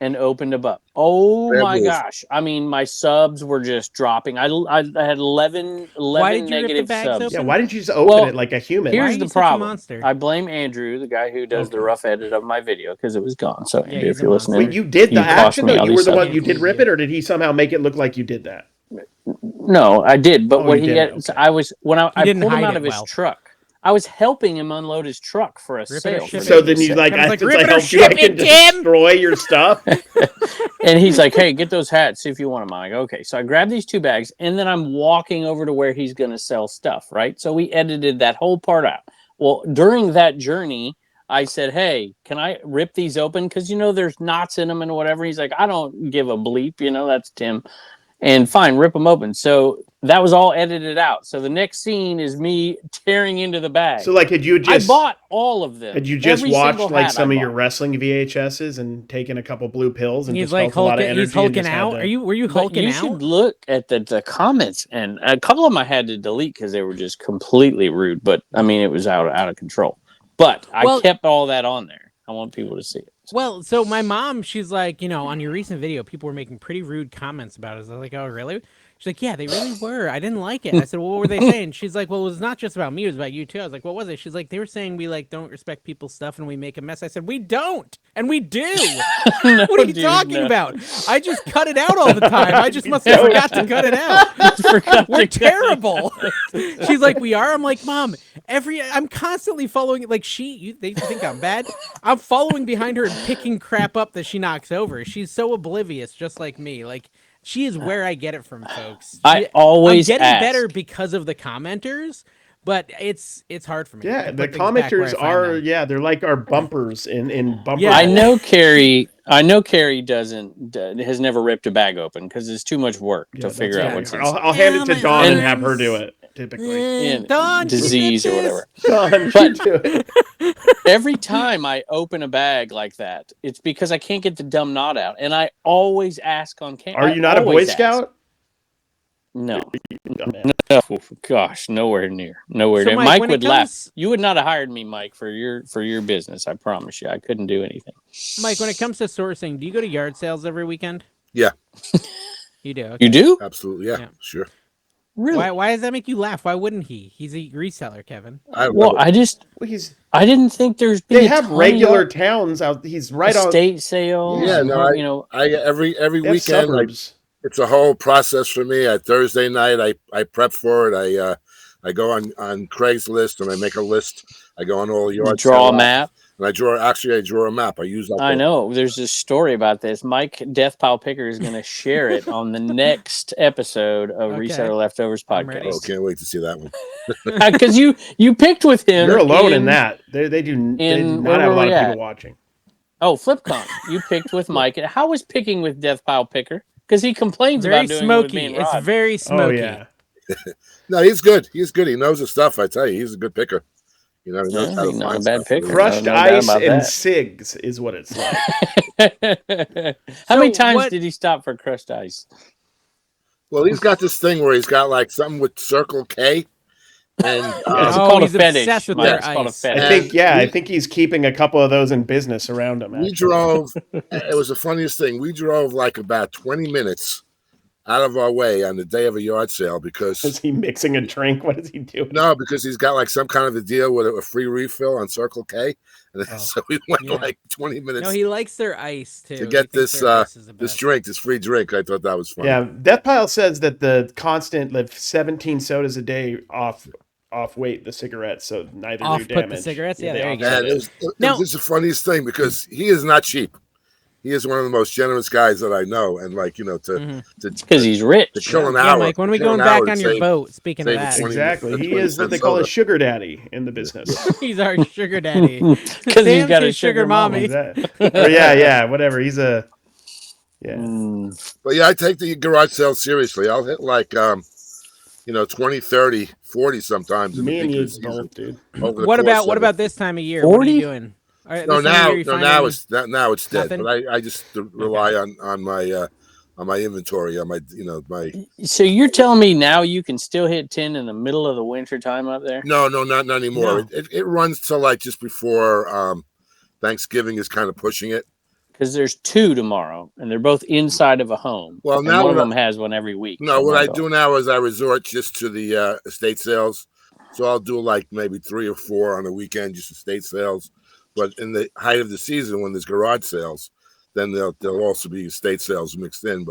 And opened them up. Oh my gosh. I mean, my subs were just dropping. I had 11 negative subs. Yeah, why didn't you just open it like a human? Here's the problem. I blame Andrew, the guy who does the rough edit of my video, because it was gone. So Andrew, if you're listening. Wait, you did the action though? You were the one, you did rip it, or did he somehow make it look like you did that? No, I did. But what he had, I pulled him out of his truck. I was helping him unload his truck for a sale. So then you I helped you, I can destroy your stuff. And he's like, hey, get those hats, see if you want them. I'm like, okay. So I grabbed these 2 bags, and then I'm walking over to where he's going to sell stuff, right? So we edited that whole part out. Well, during that journey, I said, hey, can I rip these open? Because, there's knots in them and whatever. He's like, I don't give a bleep. That's Tim. And fine, rip them open. So that was all edited out. So the next scene is me tearing into the bag. So had you just... I bought all of them. Had you just watched some of your wrestling VHSs and taken a couple blue pills and he's just felt a lot of energy? He's hulking out? Were you hulking out? You should look at the comments. And a couple of them I had to delete because they were just completely rude. But, I mean, it was out of control. But I kept all that on there. I want people to see it. Well, so my mom, she's like, on your recent video, people were making pretty rude comments about it. I was like, oh, really? She's like, yeah, they really were. I didn't like it. I said, well, what were they saying? She's like, well, it was not just about me. It was about you, too. I was like, what was it? She's like, they were saying we, don't respect people's stuff and we make a mess. I said, we don't. And we do. No, what are you talking about? I just cut it out all the time. I just must have forgot to cut it out. We're terrible. She's like, we are? I'm like, Mom, I'm constantly following it. Like, they think I'm bad. I'm following behind her and picking crap up that she knocks over. She's so oblivious, just like me. She is where I get it from, folks. I'm getting better because of the commenters, but it's hard for me. Yeah, the commenters are they're like our bumpers in bumper. Yeah, I know Carrie has never ripped a bag open because it's too much work to figure out what's inside. I'll hand it to Dawn and have her do it. Typically, Dawn, disease or whatever. Dawn, do it. Every time I open a bag like that, it's because I can't get the dumb knot out, and I always ask on camera. Are you not a Boy Scout? No. Oh gosh, nowhere near. So, Mike would comes... laugh. You would not have hired me, Mike, for your business. I promise you, I couldn't do anything. Mike, when it comes to sourcing, do you go to yard sales every weekend? Yeah. You do. Okay. You do? Absolutely. Yeah. Sure. Really? Why does that make you laugh? Why wouldn't he? He's a reseller, Kevin. I didn't think there's been. They have regular towns out. He's right on estate sales. Yeah, no, I every weekend. It's a whole process for me. At Thursday night, I prep for it. I go on Craigslist and I make a list. I go on all the yard. Draw a map. And I draw a map. I use that. I know. There's a story about this. Mike Deathpile Picker is going to share it on the next episode of Reseller Leftovers podcast. Oh, can't wait to see that one. Because you picked with him. You're alone in that. They do not have a lot of people watching. Oh, FlipCon. You picked with Mike. How was picking with Deathpile Picker? Because he complains about doing it with me and Rod. It's very smoky. Oh, yeah. No, he's good. He's good. He knows his stuff. I tell you, he's a good picker. You know, he's not a bad picker. Crushed ice and cigs is what it's like. How many times did he stop for crushed ice? Well, he's got this thing where he's got like something with Circle K. And it's called a fetish. I think he's keeping a couple of those in business around him. We drove. It was the funniest thing. We drove like about 20 minutes out of our way on the day of a yard sale because is he mixing a drink? What is he doing? No, because he's got like some kind of a deal with a free refill on Circle K, and so we went like 20 minutes. No, he likes their ice too. To get this drink, this free drink. I thought that was funny. Yeah, Deathpile says that the constant 17 sodas a day off weight the cigarettes, so neither do damage. The cigarettes, there you go. And it was the funniest thing because he is not cheap. He is one of the most generous guys that I know, and because he's rich. To kill an hour. Mike, when are we going back on your boat? Speaking of that, exactly, he is what they call a sugar daddy in the business. He's our sugar daddy because he's got a sugar mommy. Whatever. He's a But yeah, I take the garage sale seriously. I'll hit like 20, 30, 40 sometimes. Me and you both, dude. What about this time of year? 40? What are you doing? Now it's dead. Nothing? But I just rely on my inventory, on my. So you're telling me now you can still hit 10 in the middle of the winter time up there? No, not anymore. No. It runs till like just before Thanksgiving is kind of pushing it. Because there's 2 tomorrow, and they're both inside of a home. Well, and now one of them has one every week. No, what I do now is I resort just to the estate sales. So I'll do like maybe 3 or 4 on the weekend, just estate sales. But in the height of the season, when there's garage sales, then there'll also be estate sales mixed in.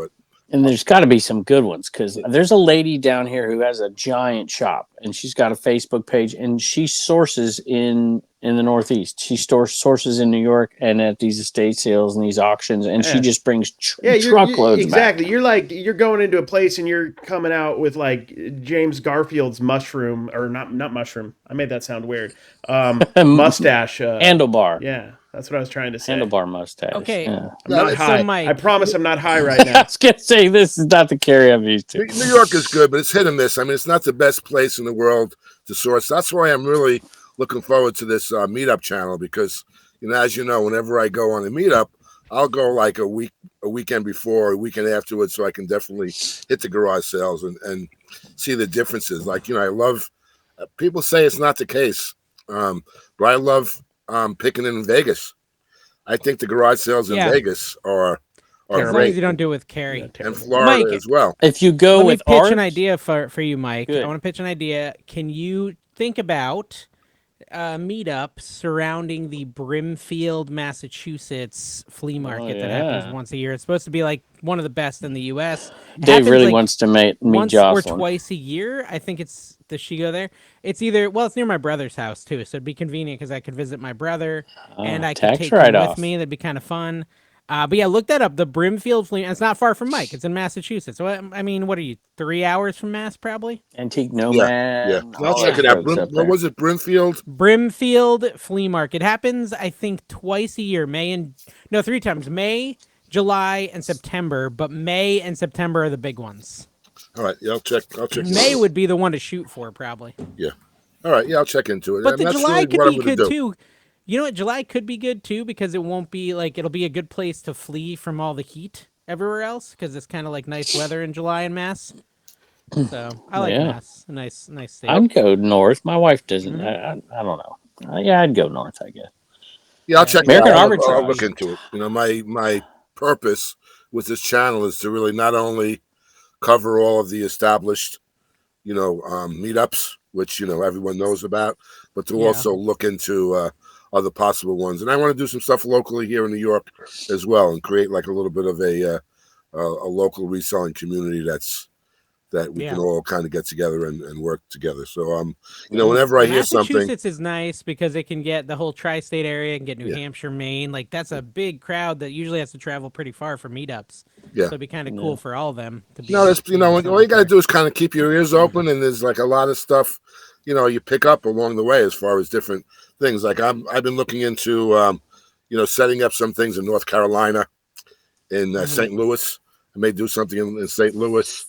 And there's got to be some good ones because there's a lady down here who has a giant shop, and she's got a Facebook page, and she sources in the Northeast. She sources in New York and at these estate sales and these auctions, and she just brings truckloads. Exactly. Back. You're going into a place and you're coming out with like James Garfield's mushroom, or not mushroom. I made that sound weird. Mustache. Handlebar. Yeah. That's what I was trying to say. Handlebar mustache. Okay. I'm not high. So I promise I'm not high right now. I was going to say, this is not the carry I'm used to. New York is good, but it's hit and miss. I mean, it's not the best place in the world to source. That's why I'm really looking forward to this meetup channel because, as you know, whenever I go on a meetup, I'll go like a weekend before, a weekend afterwards, so I can definitely hit the garage sales and see the differences. Like, I love, people say it's not the case, but I love picking in Vegas. I think the garage sales in Vegas are as long as you don't do it with Carrie and Florida Mike, as well. If you go with pitch an idea for you, Mike. Good. I want to pitch an idea. Can you think about meetup surrounding the Brimfield, Massachusetts flea market that happens once a year? It's supposed to be like one of the best in the U.S. Dave really wants to meet once Jocelyn. Or twice a year. I think it's. Does she go there? It's it's near my brother's house too, so it'd be convenient because I could visit my brother and I could take him with me. That'd be kind of fun. But yeah, look that up. The Brimfield Flea. It's not far from Mike. It's in Massachusetts. So I mean, what are you? 3 hours from Mass, probably. Antique Nomad. Yeah. I'll check it out. What was it? Brimfield. Brimfield Flea Market happens, I think, twice a year. 3 times. May, July, and September. But May and September are the big ones. All right. Yeah, I'll check. May would be the one to shoot for, probably. Yeah. All right. Yeah, I'll check into it. But the July could be good too. You know what? July could be good too because it won't be it'll be a good place to flee from all the heat everywhere else because it's kind of like nice weather in July in Mass. So I like Mass. Nice state. I'd go north. My wife doesn't. I don't know. Yeah, I'd go north, I guess. Yeah, I'll check American it out. arbitrage. I'll look into it. My purpose with this channel is to really not only cover all of the established, meetups, which everyone knows about, but to also look into other possible ones. And I want to do some stuff locally here in New York as well, and create like a little bit of a local reselling community that we can all kind of get together and work together. So, whenever I hear something, Massachusetts is nice because it can get the whole tri-state area and get New Hampshire, Maine. Like that's a big crowd that usually has to travel pretty far for meetups. Yeah. So it'd be kind of cool for all of them to be. No, that's all you got to do is kind of keep your ears open, and there's like a lot of stuff, you pick up along the way as far as different things. Like I've been looking into, setting up some things in North Carolina, in St. Louis. I may do something in St. Louis.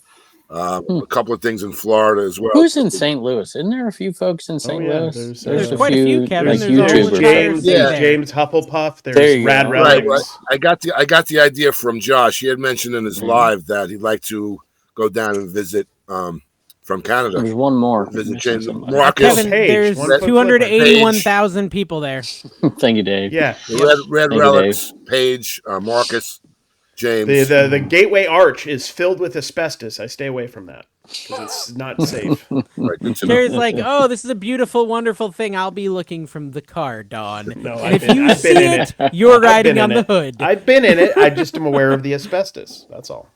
A couple of things in Florida as well. Who's in St. Louis? Isn't there a few folks in St. Louis? There's quite a few, Kevin. Like there's James Hufflepuff. There's Rad Relics. Right. I got the idea from Josh. He had mentioned in his live that he'd like to go down and visit from Canada. There's one more. Visit James Marcus. Kevin, there's 281,000 people there. Thank you, Dave. Yeah. Red Relics, Paige, Marcus, James. The Gateway Arch is filled with asbestos. I stay away from that because it's not safe. There's like, oh, this is a beautiful, wonderful thing. I'll be looking from the car, Dawn. No, and if you see it, you're riding on the hood. I've been in it. I just am aware of the asbestos. That's all.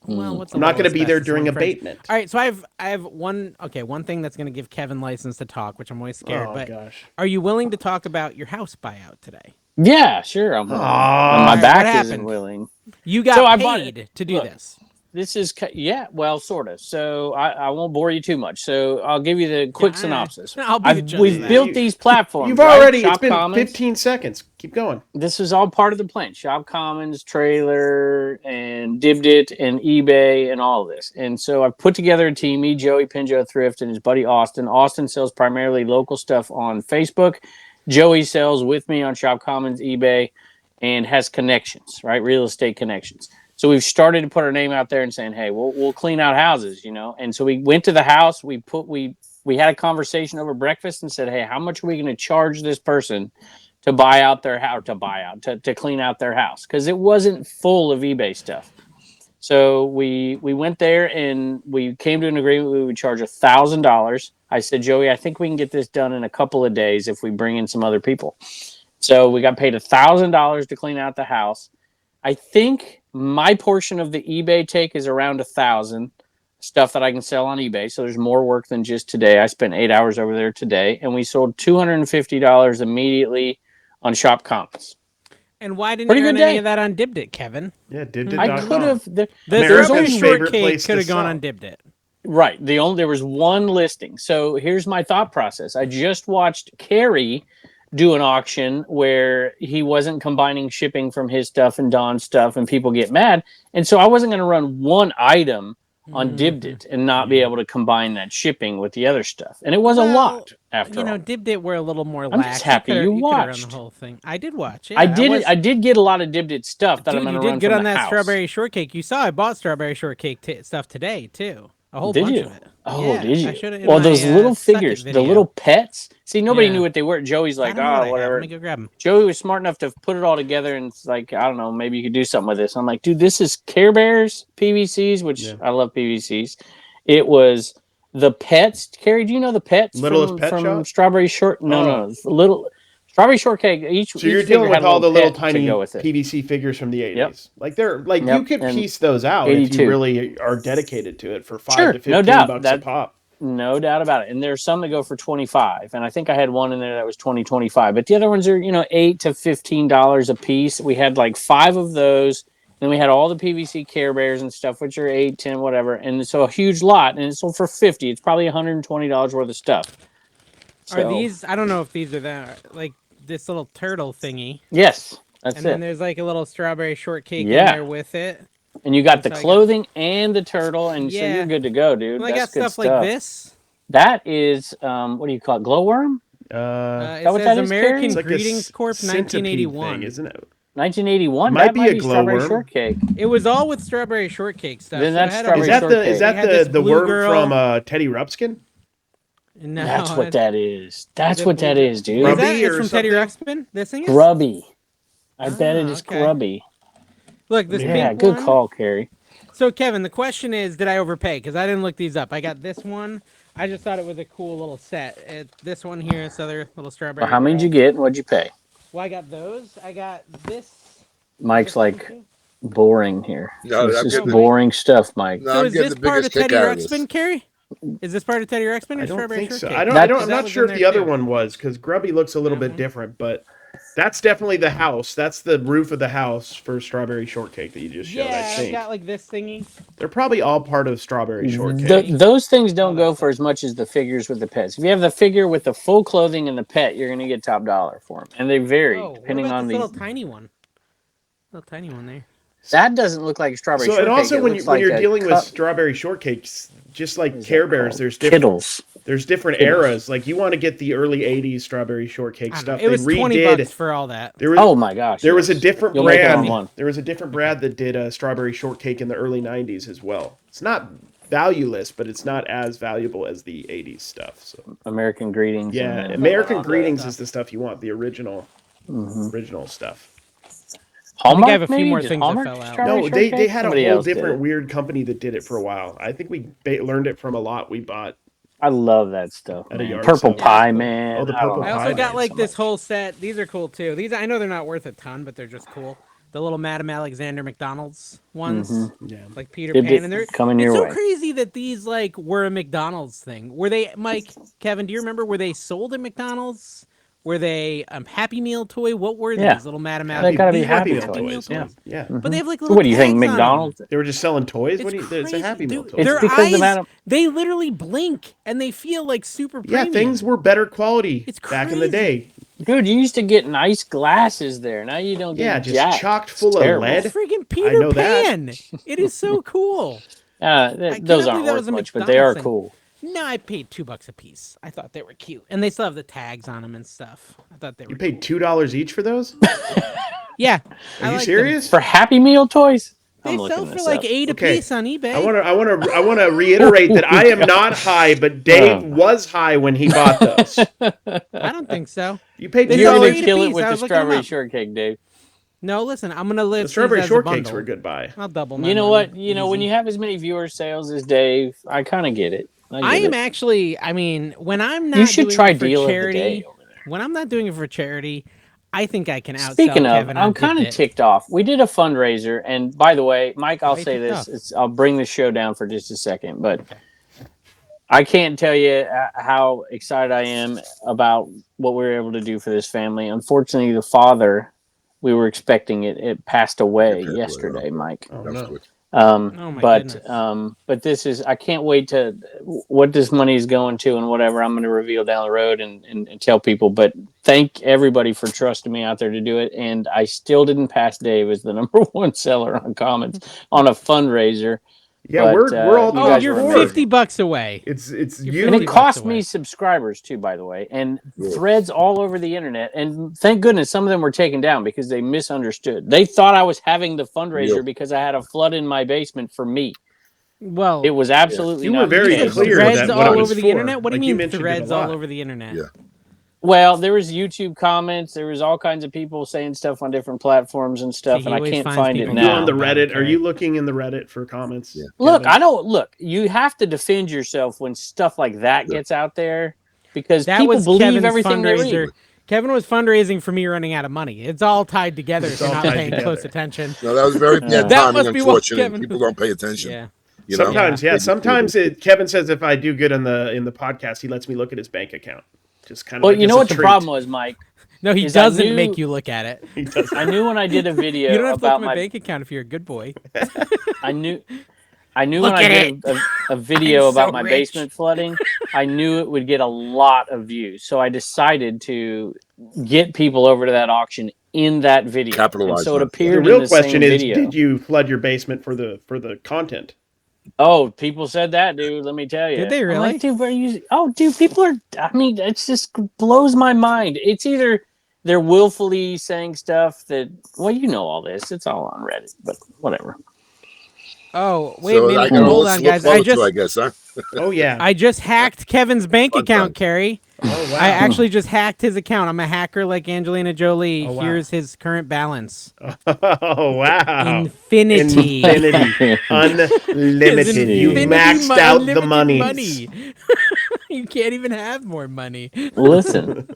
Well, I'm not going to be there during abatement. All right, so I have one thing that's going to give Kevin license to talk, which I'm always scared. Oh, but gosh. Are you willing to talk about your house buyout today? Yeah, sure. I'm my back isn't willing. You got paid to do this. This is well, sort of. So I won't bore you too much. So I'll give you the quick synopsis. We've built these platforms. You've already. It's been 15 seconds. Keep going. This is all part of the plan. Shop Commons, Trailer, and Dibdit, and eBay, and all of this. And so I've put together a team. Me, Joey Pinjo Thrift, and his buddy Austin. Austin sells primarily local stuff on Facebook. Joey sells with me on Shop Commons, eBay, and has connections, right? Real estate connections. So we've started to put our name out there and saying, hey, we'll clean out houses, And so we went to the house. We had a conversation over breakfast and said, hey, how much are we going to charge this person to buy out their house, to clean out their house? Because it wasn't full of eBay stuff. So we went there and we came to an agreement. We would charge $1,000. I said, Joey, I think we can get this done in a couple of days if we bring in some other people. So we got paid $1,000 to clean out the house. I think my portion of the eBay take is around $1,000 stuff that I can sell on eBay. So there's more work than just today. I spent 8 hours over there today, and we sold $250 immediately on Shop Commons. And why didn't you run any of that on Dibdit, Kevin? Yeah, Dibdit. I could have. There's only shortcake could have gone on Dibdit. Right. There was one listing. So here's my thought process. I just watched Carrie do an auction where he wasn't combining shipping from his stuff and Don's stuff, and people get mad. And so I wasn't going to run one item on Dibdit and not be able to combine that shipping with the other stuff. And it was a lot after all. Dibdit were a little more lax. I'm just happy you watched. Run the whole thing. I did watch. Yeah, I did get a lot of Dibdit stuff that I'm going to run from the house. You did good on that strawberry shortcake. You saw I bought strawberry shortcake stuff today too. A whole bunch of it. Oh, did you? Well, those little figures, the little pets. See, nobody knew what they were. Joey's like, whatever. Let me go grab them. Joey was smart enough to put it all together, and it's like, I don't know, maybe you could do something with this. I'm like, dude, this is Care Bears PVCs, which I love PVCs. It was the pets. Carrie, do you know the pets from Strawberry Short? No, little Strawberry Shortcake. So you're dealing with all the little tiny PVC figures from the 80s. Yep. Like they're like you could piece those out 82. If you really are dedicated to it for $5 to $15 a pop. No doubt about it. And there's some that go for $25. And I think I had one in there that was $20-25. But the other ones are, $8 to $15 a piece. We had like 5 of those. Then we had all the PVC Care Bears and stuff, which are 8, 10, whatever. And so a huge lot. And it's sold for $50. It's probably $120 worth of stuff. Are these, I don't know if these are that, like this little turtle thingy. Yes, that's it. And then there's like a little strawberry shortcake in there with it. And you got the clothing and the turtle, and so you're good to go, dude. I got stuff like this. That is, what do you call it, glowworm? It says American Greetings Corp. 1981. Thing, isn't it? 1981. Might That be might a be strawberry glowworm. shortcake. It was all with strawberry shortcake stuff. Then So that's it had strawberry shortcake. Is that the blue worm girl. from Teddy Ruxpin? No, that's what that is. That's what that is, dude. Is that Grubby it's or from Teddy something? Ruxpin? This thing is Grubby. I bet it is Grubby. Look, this pink good one. call, Carrie. So, Kevin, the question is, did I overpay? Because I didn't look these up. I got this one. I just thought it was a cool little set. This one here, this other little strawberry. Well, how many did you get and what'd you pay? Well, I got those. I got this. Mike's like boring here. No, it's just boring stuff, Mike. No, so I'm is getting this the part biggest of Teddy kick out of this. Ruxpin, Carrie? Is this part of Teddy Ruxpin or I don't strawberry think so. shortcake? I'm not sure if the other one was, because Grubby looks a little bit different, but that's definitely the house. That's the roof of the house for strawberry shortcake that you just showed, I think. I got like this thingy. They're probably all part of strawberry shortcake. Those things don't go for as much as the figures with the pets. If you have the figure with the full clothing and the pet, you're going to get top dollar for them. And they vary depending on this little tiny one. Little tiny one there. That doesn't look like a strawberry shortcake. And also when you're dealing with strawberry shortcakes, just like Care Bears, there's different eras. Like you want to get the early '80s strawberry shortcake stuff. It was $20 for all that. Oh my gosh! There was a different brand. There was a different brand that did a strawberry shortcake in the early '90s as well. It's not valueless, but it's not as valuable as the '80s stuff. So American Greetings. Yeah, American Greetings is the stuff you want. The original stuff. Hallmark, I have a few more things that fell out. No, they had a whole different weird company that did it for a while. I think we learned it from a lot we bought. I love that stuff. At a yard Purple sale. Pie Man. Oh, the Purple Pie. I also got Man, like this whole set. These are cool too. These I know they're not worth a ton, but they're just cool. The little Madam Alexander McDonald's ones, yeah, like Peter Pan, and they're coming your way. It's so crazy that these like were a McDonald's thing. Were they, Mike, Kevin? Do you remember? Were they sold at McDonald's? Were they Happy Meal toy? What were these little Madam They gotta be Happy Meal toys. Yeah. But they have like little. What do you think, McDonald's? They were just selling toys. It's a Happy Meal toy. Their eyes, they literally blink and they feel like super premium. Yeah, things were better quality back in the day. Dude, you used to get nice glasses there. Now you don't get. Yeah, just chocked full of lead. It's freaking Peter Pan. It is so cool. Those aren't worth much, but they are cool. No, I paid $2 a piece. I thought they were cute, and they still have the tags on them and stuff. I thought they were. You paid $2 each for those? Yeah. Are you serious? For Happy Meal toys? They sell for like $8 a piece on eBay. I want to reiterate that I am not high, but Dave was high when he bought those. I don't think so. You paid $2 You're gonna kill it with the strawberry shortcake, Dave. No, listen, I'm gonna live. The strawberry shortcakes were a good buy. I'll double my You know money. what? You know, when you have as many viewer sales as Dave, I kind of get it. I am actually. I mean, when I'm not. You should doing try it for deal charity, of the day over there. When I'm not doing it for charity, I think I can outsell Speaking of, Kevin I'm kind of ticked off. We did a fundraiser, and by the way, Mike, I'll say this: I'll bring the show down for just a second, but I can't tell you how excited I am about what we were able to do for this family. Unfortunately, the father, we were expecting it passed away yesterday, Mike. Oh, no. But this is, I can't wait to what this money is going to and whatever I'm going to reveal down the road and tell people. But thank everybody for trusting me out there to do it. And I still didn't pass Dave as the number one seller on comments on a fundraiser. Yeah, but, we're all. Oh, you're $50 away. It's you, and it cost me subscribers too, by the way, and threads all over the internet. And thank goodness some of them were taken down because they misunderstood. They thought I was having the fundraiser because I had a flood in my basement for me. Well, it was absolutely you not. were very clear. Threads all over the internet. What do you mean threads all over the internet? Yeah. Well, there was YouTube comments. There was all kinds of people saying stuff on different platforms and stuff, and I can't find it now. Are you on the Reddit? Are you looking in the Reddit for comments? Yeah. Look, I don't look. You have to defend yourself when stuff like that gets out there because people believe everything they read. Kevin was fundraising for me running out of money. It's all tied together. If you're not paying close attention. No, that was very bad timing. Unfortunately, people don't pay attention. Yeah. You know? Sometimes Kevin says if I do good in the podcast, he lets me look at his bank account. Just kind of. Well, you know what the problem was, Mike? No, he doesn't make you look at it. I knew when I did a video you don't have to about look at my bank account if you're a good boy. I knew when I did a video about my basement flooding, I knew it would get a lot of views. So I decided to get people over to that auction in that video. Capitalize. And so it appeared. The real in the question same is, video. did you flood your basement for the content? Oh, people said that, dude. Let me tell you. Did they really? Like, dude, where are you? Oh, dude, people are. I mean, it just blows my mind. It's either they're willfully saying stuff that, well, you know all this. It's all on Reddit, but whatever. Oh, wait a minute. Hold on, guys. I guess, huh? Oh, yeah. I just hacked Kevin's bank account, Carrie. Oh, wow. I actually just hacked his account. I'm a hacker like Angelina Jolie. Oh, wow. Here's his current balance. Oh, wow. Infinity. Unlimited. You maxed out the money. You can't even have more money. Listen.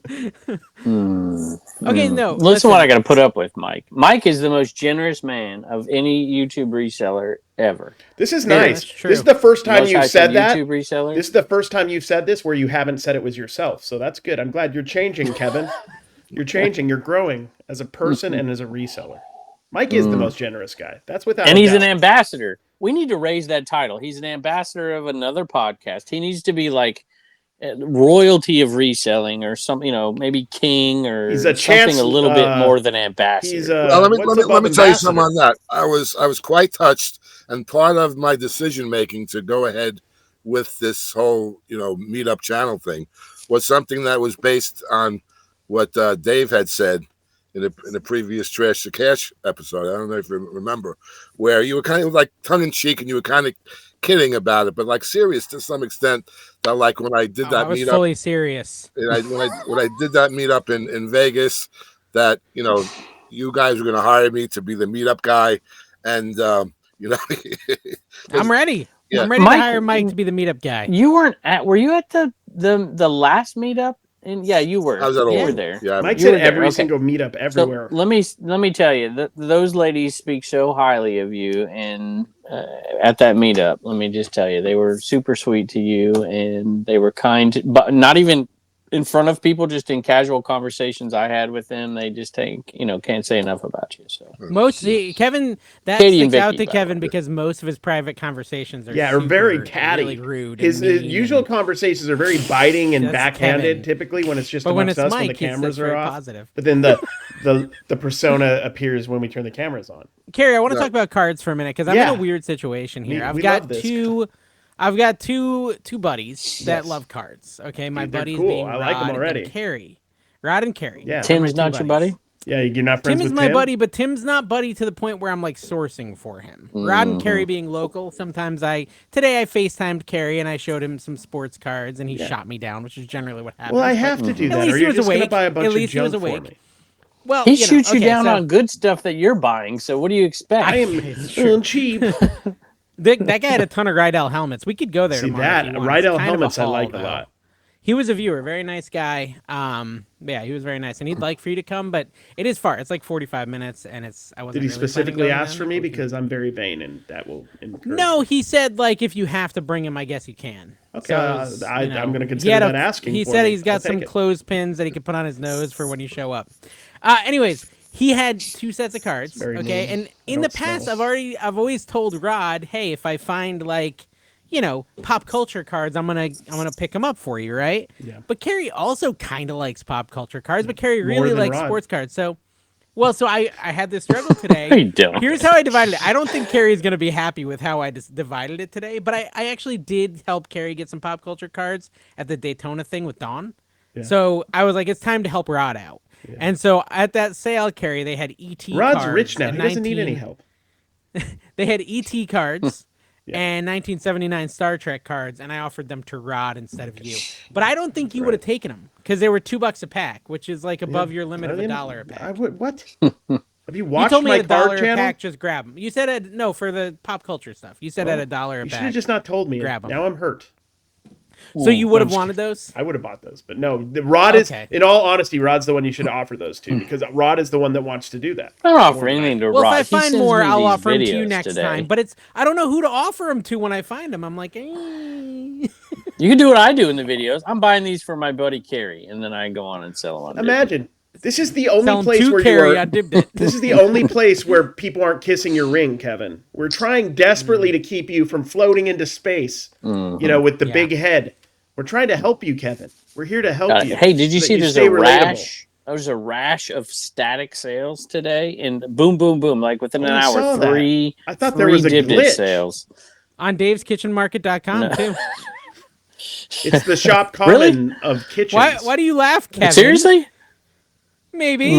Okay, no. Listen what I got to put up with, Mike. Mike is the most generous man of any YouTube reseller ever. This is nice. This is the first time you've said that. YouTube reseller. This is the first time you've said this where you haven't said it was yourself. So that's good. I'm glad you're changing, Kevin. You're changing. You're growing as a person and as a reseller. Mike is the most generous guy. That's without. And he's an ambassador. We need to raise that title. He's an ambassador of another podcast. He needs to be like royalty of reselling or something, maybe king or something a little bit more than ambassador. Let me tell you something on that. I was quite touched, and part of my decision making to go ahead with this whole meetup channel thing was something that was based on what Dave had said in the previous Trash to Cash episode. I don't know if you remember, where you were kind of like tongue in cheek and you were kind of kidding about it, but like serious to some extent. That like when I did that I was meetup, fully serious. when I did that meetup in Vegas, that you guys were going to hire me to be the meetup guy, and I'm ready. Yeah. I'm ready to hire Mike to be the meetup guy. Were you at the last meetup? And yeah, you were. I was at all. You were there. Yeah, Mike's at every single meetup everywhere. So let me tell you, those ladies speak so highly of you, and at that meetup, let me just tell you, they were super sweet to you, and they were kind, but not even in front of people, just in casual conversations I had with them. They just can't say enough about you. So Kevin, that Katie sticks out to Vicky, Kevin because most of his private conversations are very catty, really rude. His usual conversations are very biting and backhanded. Kevin. Typically, when it's just amongst us, when the cameras are off. Positive. But then the persona appears when we turn the cameras on. Carrie, I want to talk about cards for a minute because I'm in a weird situation here. I've got two buddies that love cards. Okay, my buddies being I like them already. And Carrie. Rod and Carrie. Yeah. Tim's not your buddy? Yeah, you're not friends with Tim? Tim is my buddy, but Tim's not buddy to the point where I'm like sourcing for him. Rod and Carrie being local, sometimes today I FaceTimed Carrie and I showed him some sports cards and he shot me down, which is generally what happens. Well, I have to do that, or you're just going to buy a bunch of junk for me. Well, he shoots you down on good stuff that you're buying, so what do you expect? I am cheap. That guy had a ton of Rydell helmets. We could go there tomorrow. See that Rydell helmets I like a lot. He was a viewer, very nice guy. Yeah, he was very nice, and he'd like for you to come, but it is far. It's like 45 minutes, and I wasn't. Did he specifically ask for me because I'm very vain, and that will encourage No, he said like if you have to bring him, I guess you can. Okay, so I'm going to consider that asking. He said he's got some clothespins that he could put on his nose for when you show up. Anyways. He had 2 sets of cards, okay? And in the past, I've always told Rod, hey, if I find like, pop culture cards, I'm gonna pick them up for you, right? Yeah. But Carrie also kind of likes pop culture cards, but Carrie really likes sports cards. So I had this struggle today. I don't. Here's how I divided it. I don't think Carrie's gonna be happy with how I divided it today, but I actually did help Carrie get some pop culture cards at the Daytona thing with Dawn. Yeah. So I was like, it's time to help Rod out. Yeah. And so at that sale, Carrie, they had ET Rod's cards. Rod's rich now. He doesn't need any help. They had ET cards and 1979 Star Trek cards, and I offered them to Rod instead of you. But I don't think you would have taken them because they were $2 a pack, which is like above your limit of $1 a pack. What? Have you watched you told me my at card $1 channel? A pack, just grab them. You said no for the pop culture stuff. You said at $1 a pack. You should have just not told me. Grab them. Now I'm hurt. So you would have wanted those? I would have bought those, but no. Rod is, in all honesty, Rod's the one you should offer those to because Rod is the one that wants to do that. I don't offer anything to Rod. Well, if I find more, I'll offer them to you next time. But I don't know who to offer them to when I find them. I'm like, You can do what I do in the videos. I'm buying these for my buddy Carrie, and then I go on and sell them on Imagine. This is the only place where you are. This is the only place where people aren't kissing your ring, Kevin. We're trying desperately to keep you from floating into space, with the big head. We're trying to help you, Kevin. We're here to help you. Hey, did you see there's a rash? There's a rash of static sales today, and boom, boom, boom, like within an hour, three. I thought there was a glitch. Sales on Dave'sKitchenMarket.com too. It's the shop common of kitchens. Why do you laugh, Kevin? Seriously? Maybe.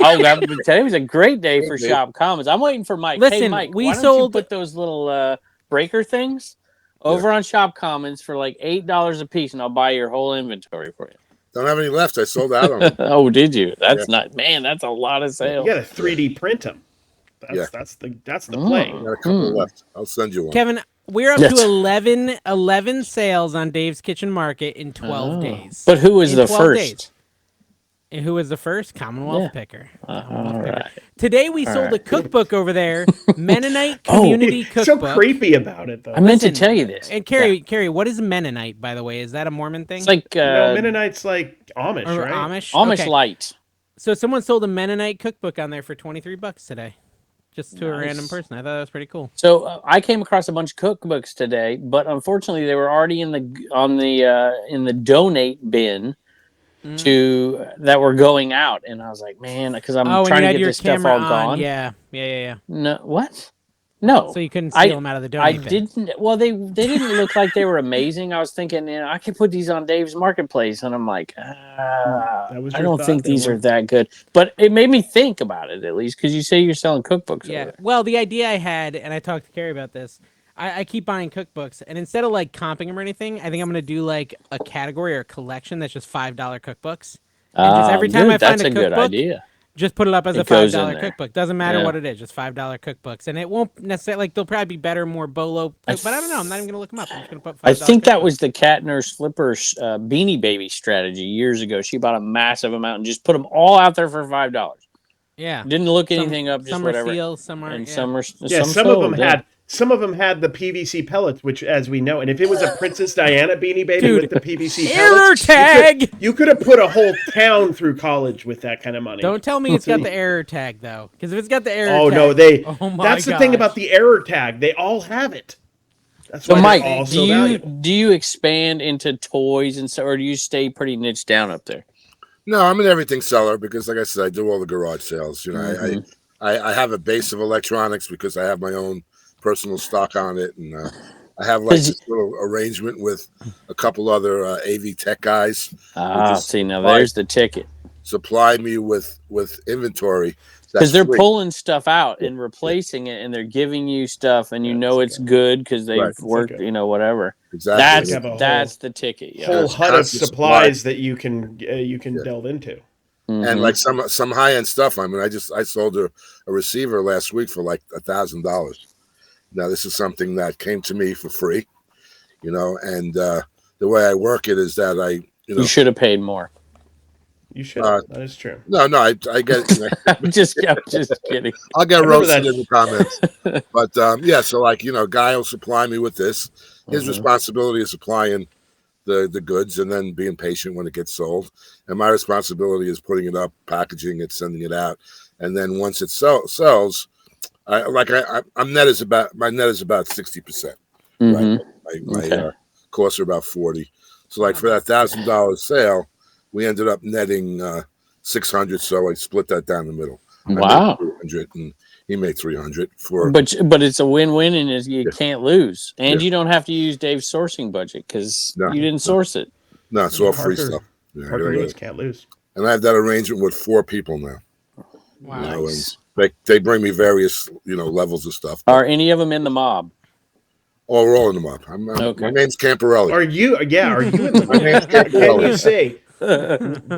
Oh, today was a great day for Shop Commons. I'm waiting for Mike. Listen, hey, Mike, why don't you put those little breaker things over on Shop Commons for like $8 a piece, and I'll buy your whole inventory for you. Don't have any left. I sold out on them. Oh, did you? That's not, man. That's a lot of sales. You got to 3D print them. That's the play. I got a couple left. I'll send you one. Kevin, we're up to 11 sales on Dave's Kitchen Market in 12 days. But who was the first? Days. And who was the first? Commonwealth Picker. Right. Today we sold a cookbook over there, Mennonite Community Cookbook. So creepy about it, though. I meant to tell you this. And Carrie, what is Mennonite, by the way? Is that a Mormon thing? It's like no, Mennonite's like Amish, right? Amish light. So someone sold a Mennonite cookbook on there for $23 today, just to a random person. I thought that was pretty cool. So I came across a bunch of cookbooks today, but unfortunately they were already in the donate bin. That were going out, and I was like, man, because I'm trying to get this stuff all gone. Yeah. No, what? No. So you couldn't steal them out of the donate bin. Didn't. Well, they didn't look like they were amazing. I was thinking, I could put these on Dave's Marketplace, and I'm like, I don't think these are that good. But it made me think about it at least, because you say you're selling cookbooks. Yeah. Well, the idea I had, and I talked to Carrie about this. I keep buying cookbooks, and instead of like comping them or anything, I think I'm gonna do like a category or a collection that's just $5 cookbooks. And just every time I find a cookbook, good idea. Just put it up as a $5 cookbook. Doesn't matter what it is, just $5 cookbooks, and it won't necessarily like they'll probably be better, more bolo. But I don't know. I'm not even gonna look them up. I'm just gonna put $5. I think that was the Cat Nurse Flipper Beanie Baby strategy years ago. She bought a massive amount and just put them all out there for $5. Yeah, didn't look anything up. Just some whatever. Seals, some are. And some are. Some of them had. Some of them had the PVC pellets, which, as we know, and if it was a Princess Diana Beanie Baby with the PVC pellets, tag. You could have put a whole town through college with that kind of money. Don't tell me it's got the error tag though, because if it's got the error tag, no, that's the thing about the error tag. They all have it. That's why Mike, all so valuable. Do you expand into toys and so, or do you stay pretty niched down up there? No, I'm an everything seller because, like I said, I do all the garage sales. You know, I have a base of electronics because I have my own personal stock on it, and I have like this little arrangement with a couple other AV tech guys. See, now there's the ticket. Supply me with inventory because they're pulling stuff out and replacing it, and they're giving you stuff, and you know it's good because they've worked, whatever. Exactly. That's the ticket. Yeah. Whole hut of supplies that you can delve into. And like some high end stuff. I mean, I sold a receiver last week for like $1,000. Now, this is something that came to me for free, and the way I work it is that you should have paid more. You should. That is true. No, I get. I'm just kidding. I'll get roasted in the comments. But so like guy will supply me with this. His responsibility is supplying the goods and then being patient when it gets sold, and my responsibility is putting it up, packaging it, sending it out, and then once it sells. My net is about 60%. Right, my costs are about 40. So like for that $1,000 sale, we ended up netting $600. So I split that down the middle. Wow, $300 and he made $300 But it's a win-win, and you can't lose, and you don't have to use Dave's sourcing budget because you didn't source it. No, it's all free stuff. Can't lose. And I have that arrangement with 4 people now. Wow. Nice. They bring me various levels of stuff. Are any of them in the mob? Oh, we're all in the mob. My name's Camparelli. Are you in the mob? Can you say?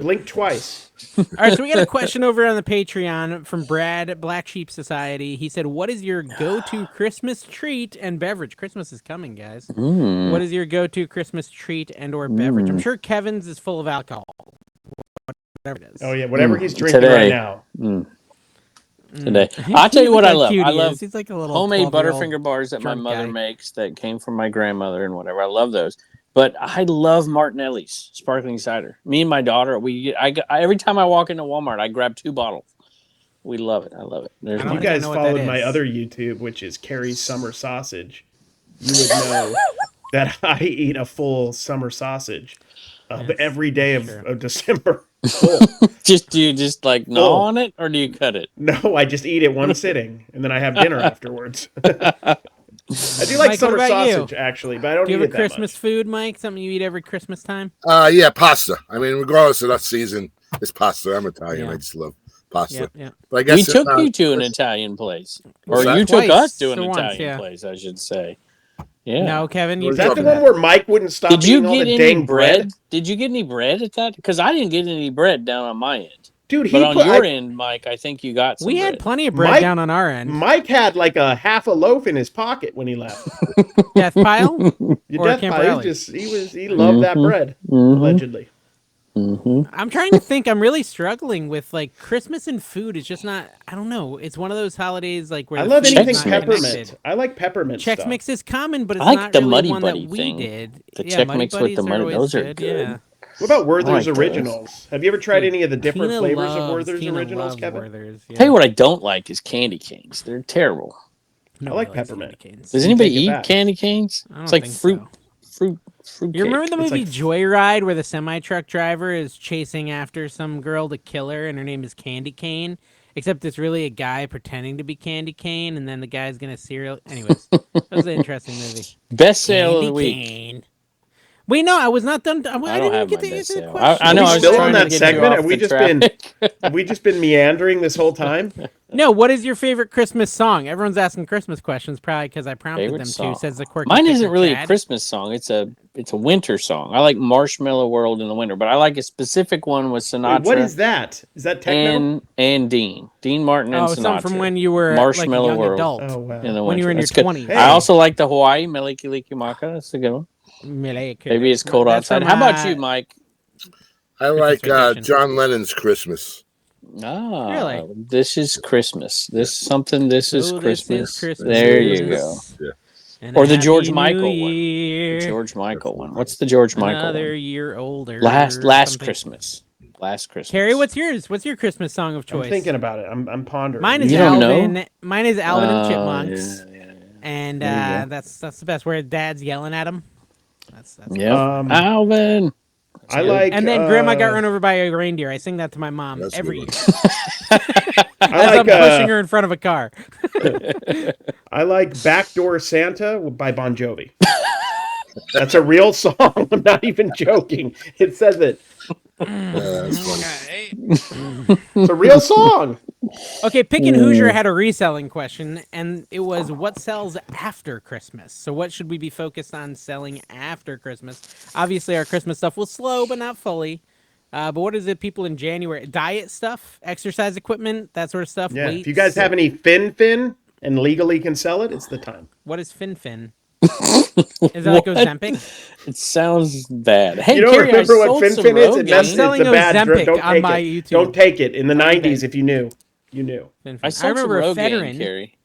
Blink twice. All right, so we got a question over on the Patreon from Brad, Black Sheep Society. He said, what is your go-to Christmas treat and beverage? Christmas is coming, guys. What is your go-to Christmas treat and or beverage? I'm sure Kevin's is full of alcohol. Whatever it is. Oh, yeah, whatever he's drinking right now. Today, I'll tell you what I love. I love He's like a little homemade Butterfinger bars that my mother makes that came from my grandmother and whatever. I love those. But I love Martinelli's sparkling cider. Me and my daughter, every time I walk into Walmart, I grab 2 bottles. We love it. I love it. If you guys followed my other YouTube, which is Carrie's Summer Sausage, you would know that I eat a full summer sausage every day of December. Do you just like gnaw on it, or do you cut it? No, I just eat it one sitting, and then I have dinner afterwards. I do like summer sausage, actually, but I don't eat it that much. Do you have a Christmas food, Mike? Something you eat every Christmas time? Yeah, pasta. I mean, regardless of that season, It's pasta. I'm Italian. I just love pasta. Yeah. But I guess we took you to an Italian place, or you took us to an Italian place, I should say. Yeah. No, Kevin, was that the one where Mike wouldn't stop eating all the dang bread? Did you get any bread at that? Because I didn't get any bread down on my end. Dude, but on your end, Mike, I think you got some. We had plenty of bread down on our end. Mike had like a half a loaf in his pocket when he left. Deathpile? Deathpile. He loved that bread, allegedly. I'm trying to think. I'm really struggling with like Christmas and food. It's just not. I don't know. It's one of those holidays like where I love anything peppermint. I like peppermint. Chex Mix is common, but it's like not the really Muddy one Buddy that we thing. did. The Chex Mix with the Muddy, those are good. Yeah. What about Werther's Originals? Have you ever tried any of the different Tina flavors of loves- Werther's Tina Originals, loves Kevin? Werther's, yeah. Tell you what I don't like is candy canes. They're terrible. I like peppermint. Does anybody eat candy canes? I don't It's like think fruit. so. Fruit. You remember the It's movie like- Joyride where the semi-truck driver is chasing after some girl to kill her and her name is Candy Cane? Except it's really a guy pretending to be Candy Cane and then the guy's going to serial... Anyways, that was an interesting movie. Best sale of the Candy week. Cane. Wait, no, I was not done. I I don't didn't have get my to best answer the sale. question. I know. Are we I was still trying on to that get you segment? off the Have we just been meandering this whole time? No, what is your favorite Christmas song? Everyone's asking Christmas questions, probably because I prompted Favorite them song? to. Says the quirky. Mine Picker isn't really Chad. a Christmas song. It's a winter song. I like Marshmallow World in the winter, but I like a specific one with Sinatra. Wait, what is that? Is that techno? And Dean Martin and Oh, Sinatra. something from when you were Marshmallow like a young World. adult. Oh, wow. In the When you were in your That's good. 20s. Hey. I also like the Hawaii Meliki Liki Maka. That's a good one. Maybe it's cold That's outside. from, How about you, Mike? I like Vacation. John Lennon's Christmas. Ah, Really? This is Christmas. This is Christmas. This is Christmas. There you go. And Or the a George Happy Michael New one. Year. The George Michael one. What's the George Michael Another one? year older. Last something. Christmas. Last Christmas. Carrie, what's yours? What's your Christmas song of choice? I'm thinking about it. I'm pondering. Mine is You don't Alvin. know? Mine is Alvin and the Chipmunks. Yeah. And There you go. that's the best. Where Dad's yelling at him. That's Yep. Alvin. I like. And then Grandma got run over by a reindeer. I sing that to my mom That's a every year. good I As like. I'm pushing her in front of a car. I like "Backdoor Santa" by Bon Jovi. That's a real song. I'm not even joking. It says it. That's funny. It's a real song. Okay, Pickin' Hoosier had a reselling question, and it was what sells after Christmas? So what should we be focused on selling after Christmas? Obviously, our Christmas stuff was slow, but not fully. But what is it people in January? Diet stuff, exercise equipment, that sort of stuff. Yeah. Weights. If you guys have any fin and legally can sell it, it's the time. What is fin? Is that like Ozempic? It sounds bad. Hey, You don't Carrie, remember I what sold some fin is? Rogaine. It's selling a bad drug. Ozempic Don't on take my it. YouTube. Don't take it. In the Okay. 90s, if you knew, you knew. I I sold some remember Rogaine, Federin. Carrie.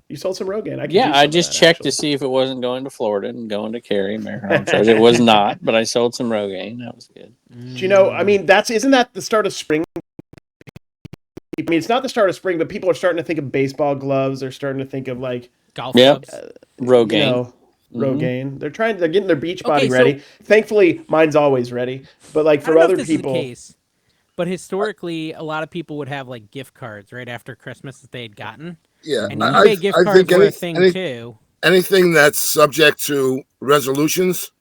You sold some Rogaine. I just checked to see if it wasn't going to Florida and going to Carrie. It was not, but I sold some Rogaine. That was good. Do you know? I mean, isn't that the start of spring? I mean, it's not the start of spring, but people are starting to think of baseball gloves. They're starting to think of like Golf Yep. clubs. Rogaine. you know, Rogaine. They're getting their beach body Okay, so- ready. Thankfully, mine's always ready. But like I for don't know other if this people, is the case, but historically, a lot of people would have like gift cards right after Christmas that they had gotten. Yeah, And eBay gift cards were a thing too. anything that's subject to resolutions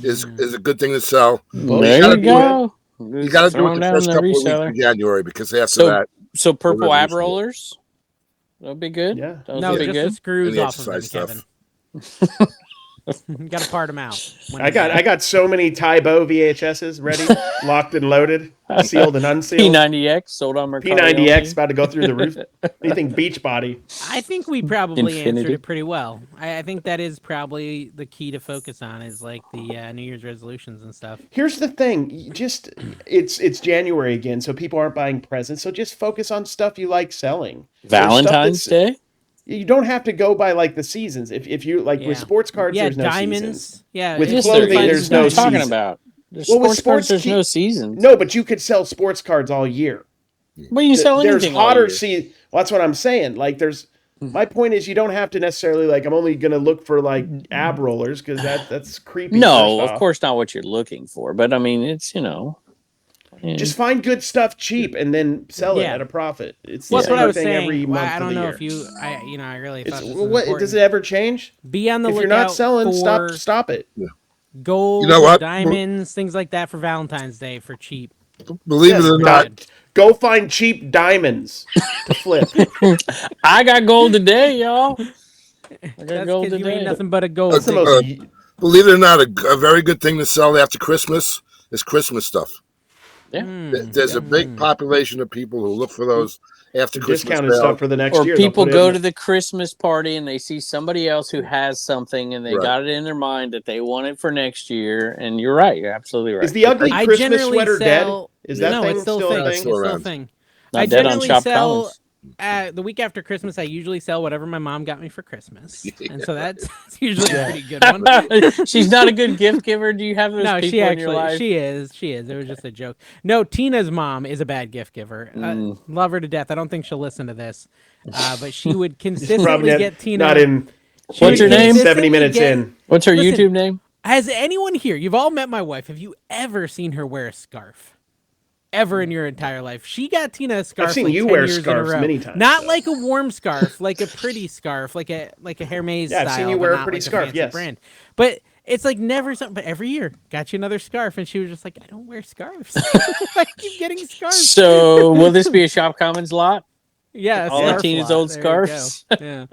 is a good thing to sell. There gotta you do go. You got to do it the first couple of weeks in January because after that, So purple ab resolution. rollers. That'll be good. Yeah. That'll No, be just good. the screws And the off of them, exercise Kevin. You got to part them out. I got so many Tybo VHSs ready, locked and loaded, sealed and unsealed. P90X sold on Mercado. P90X about to go through the roof. Anything beach body. I think we probably answered Infinity. it pretty well. I think that is probably the key to focus on is like the New Year's resolutions and stuff. Here's the thing, it's January again, so people aren't buying presents. So just focus on stuff you like selling. Valentine's Day. You don't have to go by like the seasons. If you like with sports cards, Yeah, there's no diamonds. seasons. Yeah, With it's clothing, fine. there's What are no you talking season. about? There's Well, with sports cards, sports, there's no seasons. No, but you could sell sports cards all year. Well, you sell There's anything all hotter year. season. Well, that's what I'm saying. Like my point is you don't have to necessarily like I'm only gonna look for like ab rollers because that's creepy. No, first of off. course not what you're looking for. But I mean, it's Just find good stuff cheap and then sell it Yeah. at a profit. It's Well, the that's what I same was thing saying. every month I of don't the know year. if you, I really thought this was What important. does it ever change? Be on the If lookout you're not selling, for stop it. gold, You know what? diamonds, things like that for Valentine's Day for cheap. Believe it or not, go find cheap diamonds to flip. I got gold today, y'all. I got gold today. You ain't today. nothing but a gold. That's the most. Believe it or not, a very good thing to sell after Christmas is Christmas stuff. Yeah. There's a big population of people who look for those after Christmas discounted stuff for the next year. Or people go to the Christmas party and they see somebody else who has something and they got it in their mind that they want it for next year. And you're right. You're absolutely right. Is the ugly Christmas sweater dead? Is that thing still a thing? It's still a thing. I generally sell the week after Christmas. I usually sell whatever my mom got me for Christmas, and so that's usually a pretty good one. She's not a good gift giver. Do you have those people in your life? She is. It was just a joke. No, Tina's mom is a bad gift giver. Love her to death. I don't think she'll listen to this, but she would consistently get Tina. Not in. What's her name? 70 minutes in. What's her YouTube name? Has anyone here? You've all met my wife. Have you ever seen her wear a scarf? Ever in your entire life? She got Tina a scarf. I've seen like you 10 wear years scarves in a row. many times. Not like a warm scarf, like a pretty scarf, like a Hermes style. I've seen you wear a pretty scarf. Yes, brand. But it's like never something. But every year, got you another scarf, and she was just like, "I don't wear scarves. I keep getting scarves." So will this be a Shop Commons lot? Yeah, all of Tina's old scarves. Yeah,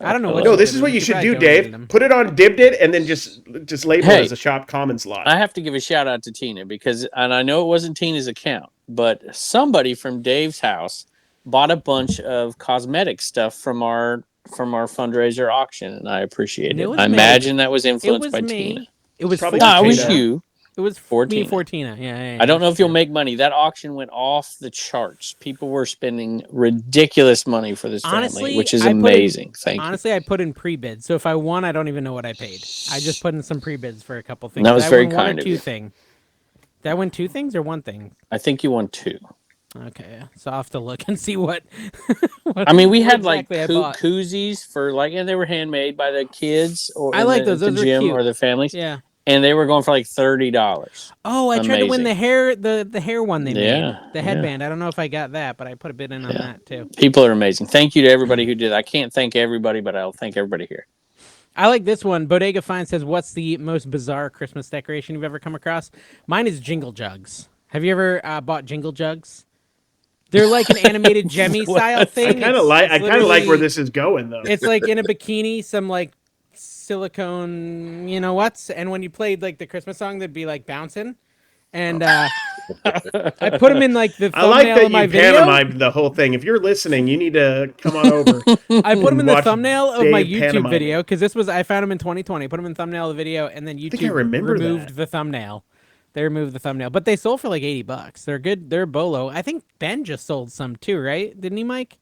I don't know. No, this is what you should do, Dave. Put it on Dibdit and then just label it as a Shop Commons lot. I have to give a shout out to Tina because, and I know it wasn't Tina's account, but somebody from Dave's house bought a bunch of cosmetic stuff from our fundraiser auction, and I appreciate it. I imagine that was influenced by Tina. It was probably it was you. It was for Tina. Yeah. I don't know if you'll make money. That auction went off the charts. People were spending ridiculous money for this family, which is amazing. Thank you. Honestly, I put in pre-bids. So if I won, I don't even know what I paid. I just put in some pre-bids for a couple things. That was very kind of you. Did I win 2 things or 1 thing? I think you won 2. Okay, so I'll have to look and see what. I mean, we had like koozies for and they were handmade by the kids or I like those. Those the gym are cute. or the families. Yeah. And they were going for like $30. Oh, I tried to win the hair, the hair one they made. The headband. Yeah. I don't know if I got that, but I put a bid in on that too. People are amazing. Thank you to everybody who did. I can't thank everybody, but I'll thank everybody here. I like this one. Bodega Fine says, "What's the most bizarre Christmas decoration you've ever come across?" Mine is jingle jugs. Have you ever bought jingle jugs? They're like an animated Jemmy style thing. I kind of like where this is going though. It's like in a bikini, some like silicone, and when you played like the Christmas song, they'd be like bouncing. And I put them in like the thumbnail of my video. Pantomime the whole thing. If you're listening, you need to come on over. I put them in the thumbnail of my YouTube video because I found them in 2020. Put them in the thumbnail of the video, and then YouTube removed the thumbnail. They removed the thumbnail, but they sold for like $80. They're good. They're bolo. I think Ben just sold some too, right? Didn't he, Mike?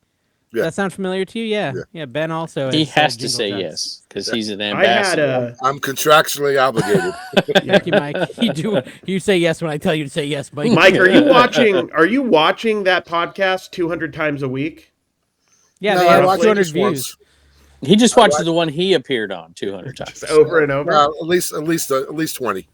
Yeah. That sound familiar to you? Yeah. Ben also. He has to say yes because he's an ambassador. I'm contractually obligated. Thank you, Mike. You say yes when I tell you to say yes, Mike. Mike, are you watching that podcast 200 times a week? Yeah, they have 200 views. He just watches the one he appeared on 200 times. Over and over? At least 20.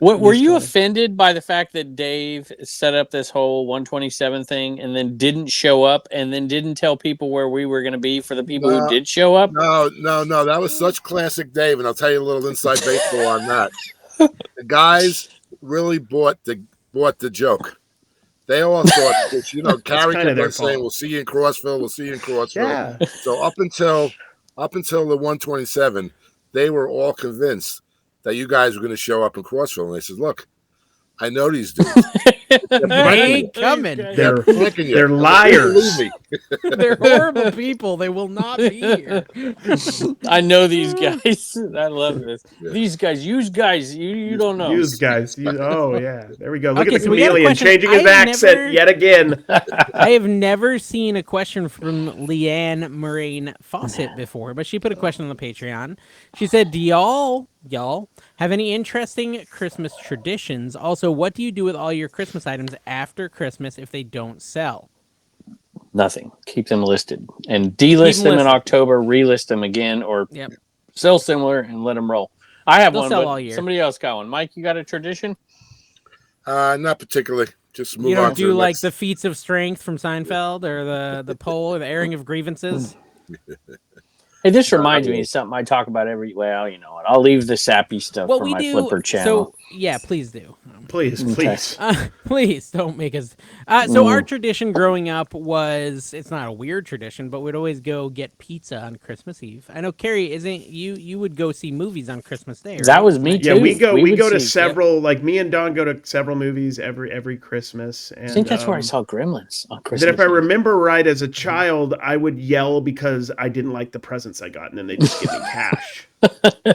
Were you offended by the fact that Dave set up this whole 127 thing and then didn't show up and then didn't tell people where we were going to be for the people who did show up? No. That was such classic Dave, and I'll tell you a little inside baseball on that. The guys really bought the joke. They all thought that, Carrie kept on saying, "We'll see you in Crossville. We'll see you in Crossville." Yeah. So up until the 127, they were all convinced that you guys were going to show up in Crossville. And they said, "Look, I know these dudes. They ain't coming. They're liars. They're horrible people. They will not be here." I know these guys. I love this. Yeah. These guys, you don't know. Use guys. Oh, yeah. There we go. Look at the chameleon changing his accent yet again. I have never seen a question from Leanne Moraine Fawcett before, but she put a question on the Patreon. She said, "Do y'all have any interesting Christmas traditions? Also, what do you do with all your Christmas items after Christmas if they don't sell?" Nothing. Keep them listed and delist them in October, relist them again, or sell similar and let them roll. I have one, but all year. Somebody else got one. Mike, you got a tradition? Not particularly. Just move on. You don't do like the feats of strength from Seinfeld or the poll or the airing of grievances? Hey, this reminds me of something I talk about every. Well, you know what? I'll leave the sappy stuff for my Flipper channel. So yeah, please do. Please. Please don't make us. So our tradition growing up was, it's not a weird tradition, but we'd always go get pizza on Christmas Eve. I know, Carrie, isn't you would go see movies on Christmas Day, right? That was me too. Yeah, we go to several, like me and Don go to several movies every Christmas. And, I think that's where I saw Gremlins on Christmas. Then if I remember right, as a child, I would yell because I didn't like the presents I got, and then they just give me cash.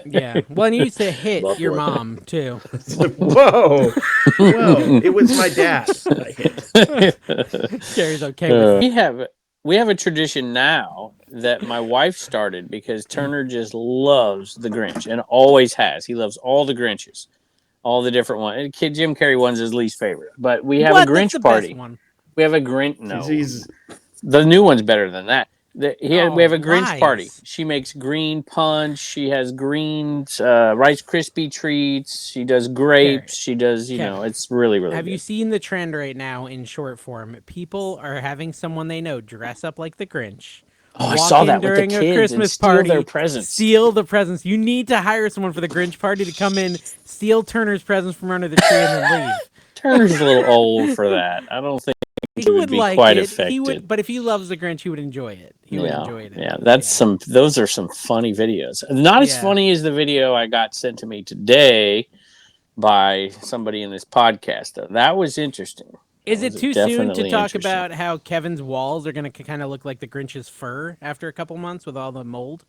Yeah. Well, and you used to hit your mom too. Whoa. It was my dad I hit. Carrie's okay with it. We have a tradition now that my wife started because Turner just loves the Grinch and always has. He loves all the Grinches, all the different ones. Jim Carrey one's his least favorite, but we have a Grinch party. We have a Grinch. No, the new one's better than that. We have a Grinch party. She makes green punch. She has green Rice Krispie treats. She does grapes. She does, it's really, really Have good. you seen the trend right now in short form? People are having someone they know dress up like the Grinch. Oh, I saw that during with the kids a Christmas party. Their presents. Steal the presents. You need to hire someone for the Grinch party to come in, steal Turner's presents from under the tree, and then leave. Turner's a little old for that. I don't think he would be like quite effective. But if he loves the Grinch, he would enjoy it. He would enjoy it. Yeah, those are some funny videos. Not as funny as the video I got sent to me today by somebody in this podcast, though. That was interesting. Is it too soon to talk about how Kevin's walls are going to kind of look like the Grinch's fur after a couple months with all the mold?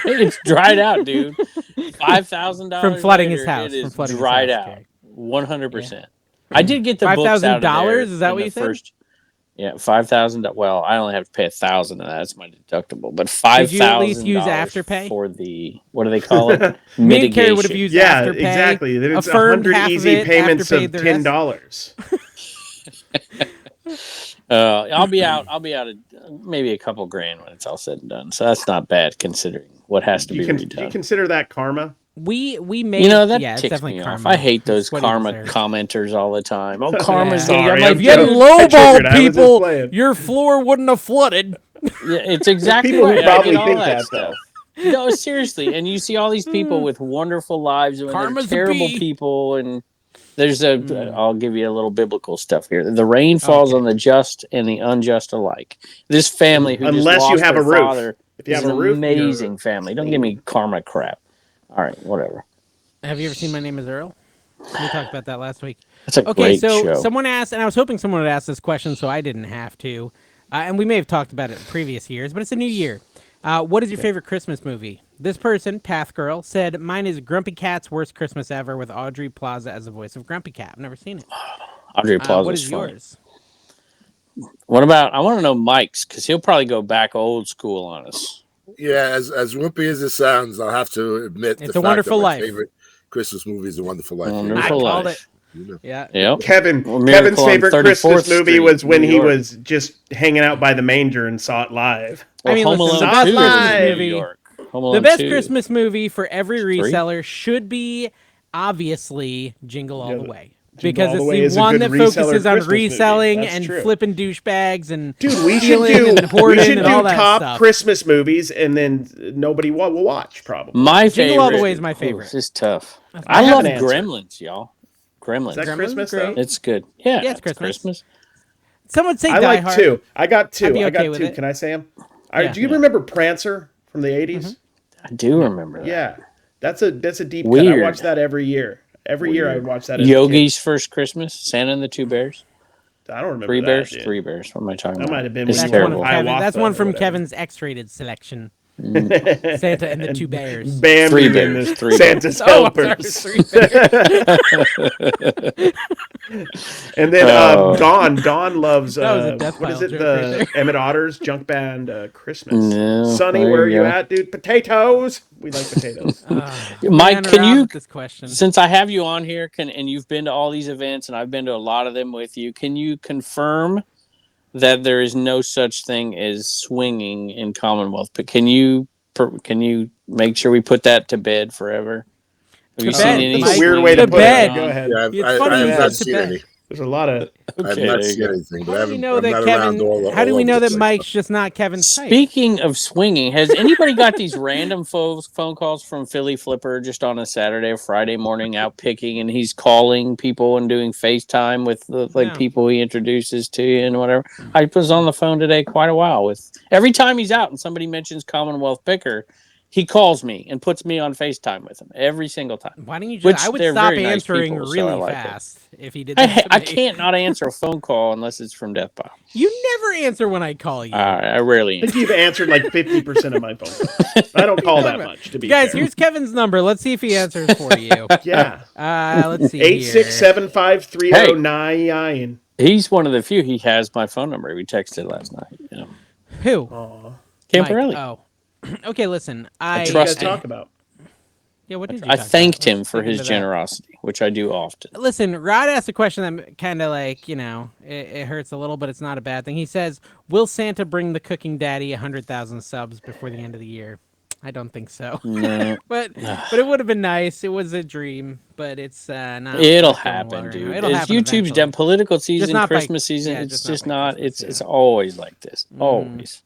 It's dried out, dude. $5,000 from flooding his house. It is from dried out. 100%. I did get the books out of $5,000. Is that what you said? Yeah, $5,000. Well, I only have to pay $1,000 of that. That's my deductible. But $5,000. Did you at least use Afterpay for the what do they call it? Mitigation. Me and Carrie would have used Afterpay. Exactly. Then it's 100 easy payments of $10. I'll be out maybe a couple grand when it's all said and done. So that's not bad considering what has to be redone. Do you consider that karma? We made that ticks me off. I hate those karma commenters all the time. Oh, karma's sorry. If you hadn't lowballed people, your floor wouldn't have flooded. Yeah, it's exactly people right. Who probably think that stuff. No, seriously. And you see all these people with wonderful lives and they're terrible people. And there's I'll give you a little biblical stuff here. The rain falls on the just and the unjust alike. This family who unless just lost you have their a roof. father if you have is a roof, an amazing family. Don't give me karma crap. All right, whatever. Have you ever seen My Name is Earl? We talked about that last week. That's a great show. Someone asked, and I was hoping someone would ask this question so I didn't have to, and we may have talked about it in previous years, but it's a new year. What is your favorite Christmas movie? This person, Path Girl, said, mine is Grumpy Cat's Worst Christmas Ever with Audrey Plaza as the voice of Grumpy Cat. I've never seen it. Audrey Plaza what is funny. yours? What about, I want to know Mike's, because he'll probably go back old school on us. Yeah, as wimpy as it sounds, I'll have to admit it's a Wonderful Life. Favorite Christmas movie is A Wonderful Life. Wonderful Life. Yeah. Yep. Kevin's favorite Christmas movie was when he was just hanging out by the manger and saw it live. I mean, Home listen, Alone 2 the best movie, the best 2. Christmas movie for every reseller should be obviously Jingle All the Way. Because it's the one that focuses on reselling and flipping douchebags and we should do top Christmas movies, and then nobody will watch probably. My favorite. Jingle All the Way is my favorite. This is tough. I love Gremlins, y'all. Gremlins. Is that Christmas though? It's good. Yeah, it's Christmas. Some would say Die like Hard. two. I got two. It. Can I say them? Do you remember Prancer from the 80s? Mm-hmm. I do remember that. Yeah, that's a deep cut. I watch that every year. Every year I would watch that. Yogi's First Christmas, Santa and the Two Bears. I don't remember. Three Bears. What am I talking about? That might have been. That's one from Kevin's X-rated selection. Santa and the Two Bears. Three Bears. Santa's helpers. And then Dawn loves what is it? The Emmett Otter's junk band Christmas. No, Sonny, where are you at, dude? Potatoes. We like potatoes. Mike, can you? This question. Since I have you on here, and you've been to all these events, and I've been to a lot of them with you, can you confirm that there is no such thing as swinging in Commonwealth? But can you make sure we put that to bed forever? Have you seen any? That's a weird way to put it. Go ahead. Yeah, I haven't seen any. There's a lot of. I've not seen anything, but I'm not around all. How do we know that Mike's just not Kevin's type? Speaking of swinging, has anybody got these random phone calls from Philly Flipper just on a Saturday or Friday morning out picking, and he's calling people and doing FaceTime with people he introduces to you and whatever? I was on the phone today quite a while with. Every time he's out and somebody mentions Commonwealth Picker, he calls me and puts me on FaceTime with him every single time. Why don't you just? I would stop answering really fast if he did that. I can't not answer a phone call unless it's from Deathpile. You never answer when I call you. I rarely answer. I think you've answered like 50% of my phone calls. I don't call that much, to be fair. Guys, fair. Here's Kevin's number. Let's see if he answers for you. Yeah. Let's see. 8675309. He's one of the few. He has my phone number. We texted last night. You know. Who? Camporelli. Oh. Okay, listen. I trust him. Talk about. Yeah, what did you I thanked him for his generosity, which I do often. Listen, Rod asked a question that kind of like, it hurts a little, but it's not a bad thing. He says, will Santa bring the cooking daddy 100,000 subs before the end of the year? I don't think so. No. but it would have been nice. It was a dream, but it's not. It'll happen, dude. It'll happen YouTube's eventually. done political season, Christmas season. Yeah, it's just not. It's always like this. Always.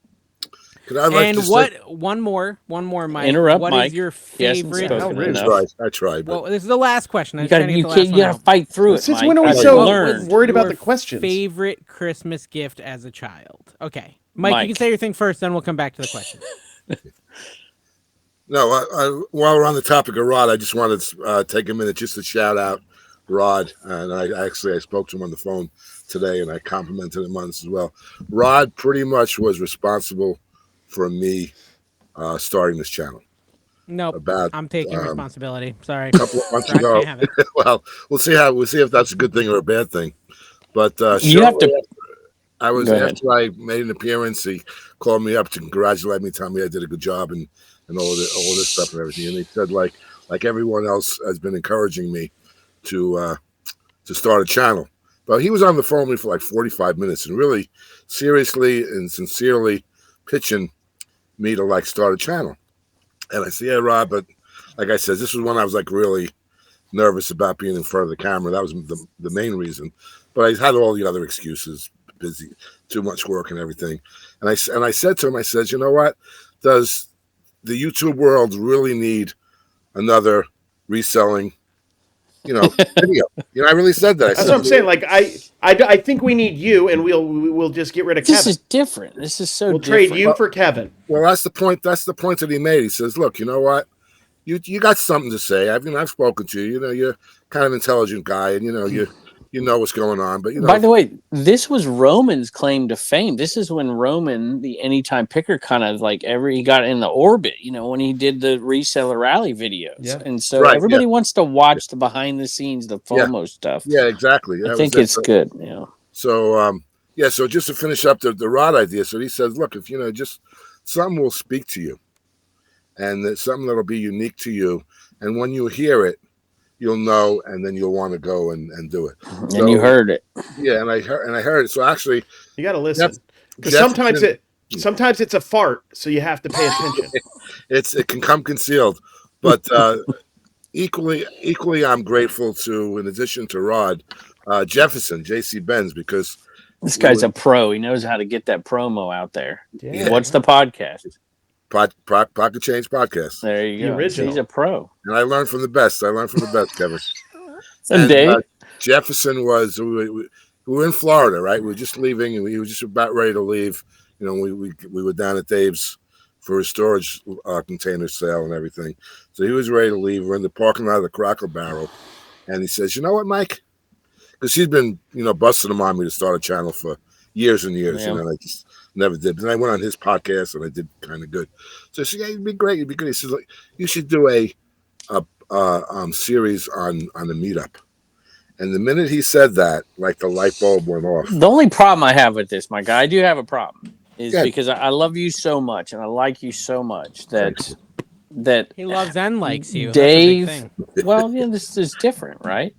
One more, Mike. Interrupt, What Mike. Is your favorite? I tried. Well, this is the last question. You gotta fight through it. Since Mike. when are we so worried about the questions? Favorite Christmas gift as a child? Okay, Mike, you can say your thing first, then we'll come back to the question. No, while we're on the topic of Rod, I just wanted to take a minute just to shout out Rod. And I spoke to him on the phone today, and I complimented him on this as well. Rod pretty much was responsible for me starting this channel. Nope, I'm taking responsibility. Sorry. A couple of months ago. Well, we'll see if that's a good thing or a bad thing. But you have to. After I made an appearance, he called me up to congratulate me, tell me I did a good job, and all this stuff and everything. And he said, like everyone else has been encouraging me to start a channel. But he was on the phone with me for like 45 minutes and really seriously and sincerely pitching me to start a channel. And I said, yeah, Rob, but like I said, this was when I was really nervous about being in front of the camera. That was the main reason. But I had all the other excuses, busy, too much work and everything. And I said to him, I said, you know what? Does the YouTube world really need another reselling, video? I really said that. That's what I'm saying. I think we need you, and we'll just get rid of Kevin. This is different. This is so. We'll different. trade you for Kevin. Well, that's the point. That's the point that he made. He says, "Look, you know what? You got something to say. I've spoken to you. You're kind of an intelligent guy, and you know what's going on. But By the way, this was Roman's claim to fame. This is when Roman, the anytime picker, kind of he got in the orbit. when he did the reseller rally videos. Yeah. And so everybody wants to watch the behind the scenes, the FOMO stuff. Yeah, exactly. I think it's good. So so just to finish up the Rod idea. So he says, look, if just something will speak to you, and it's something that'll be unique to you, and when you hear it, you'll know, and then you'll want to go and do it. And you heard it. Yeah, and I heard it. So actually, you got to listen, because sometimes it's a fart, so you have to pay attention. It can come concealed, but equally, I'm grateful to, in addition to Rod, Jefferson, JC Benz, because this guy's a pro. He knows how to get that promo out there. Yeah. What's the podcast? Pocket Change Podcast. There you go. He's a pro. And I learned from the best. Kevin. And Dave? Jefferson was, we were in Florida, right? We were just leaving, and he was just about ready to leave. We were down at Dave's for his storage container sale and everything. So he was ready to leave. We're in the parking lot of the Cracker Barrel. And he says, you know what, Mike? Because he's been, busting him on me to start a channel for years and years. Yeah. I just never did. But then I went on his podcast and I did kind of good. So I said, yeah, it'd be great. It'd be good. He says, you should do a series on the meetup. And the minute he said that, the light bulb went off. The only problem I have with this, Mike, I do have a problem, is because I love you so much and I like you so much that he loves and likes you. Dave, well, this is different, right?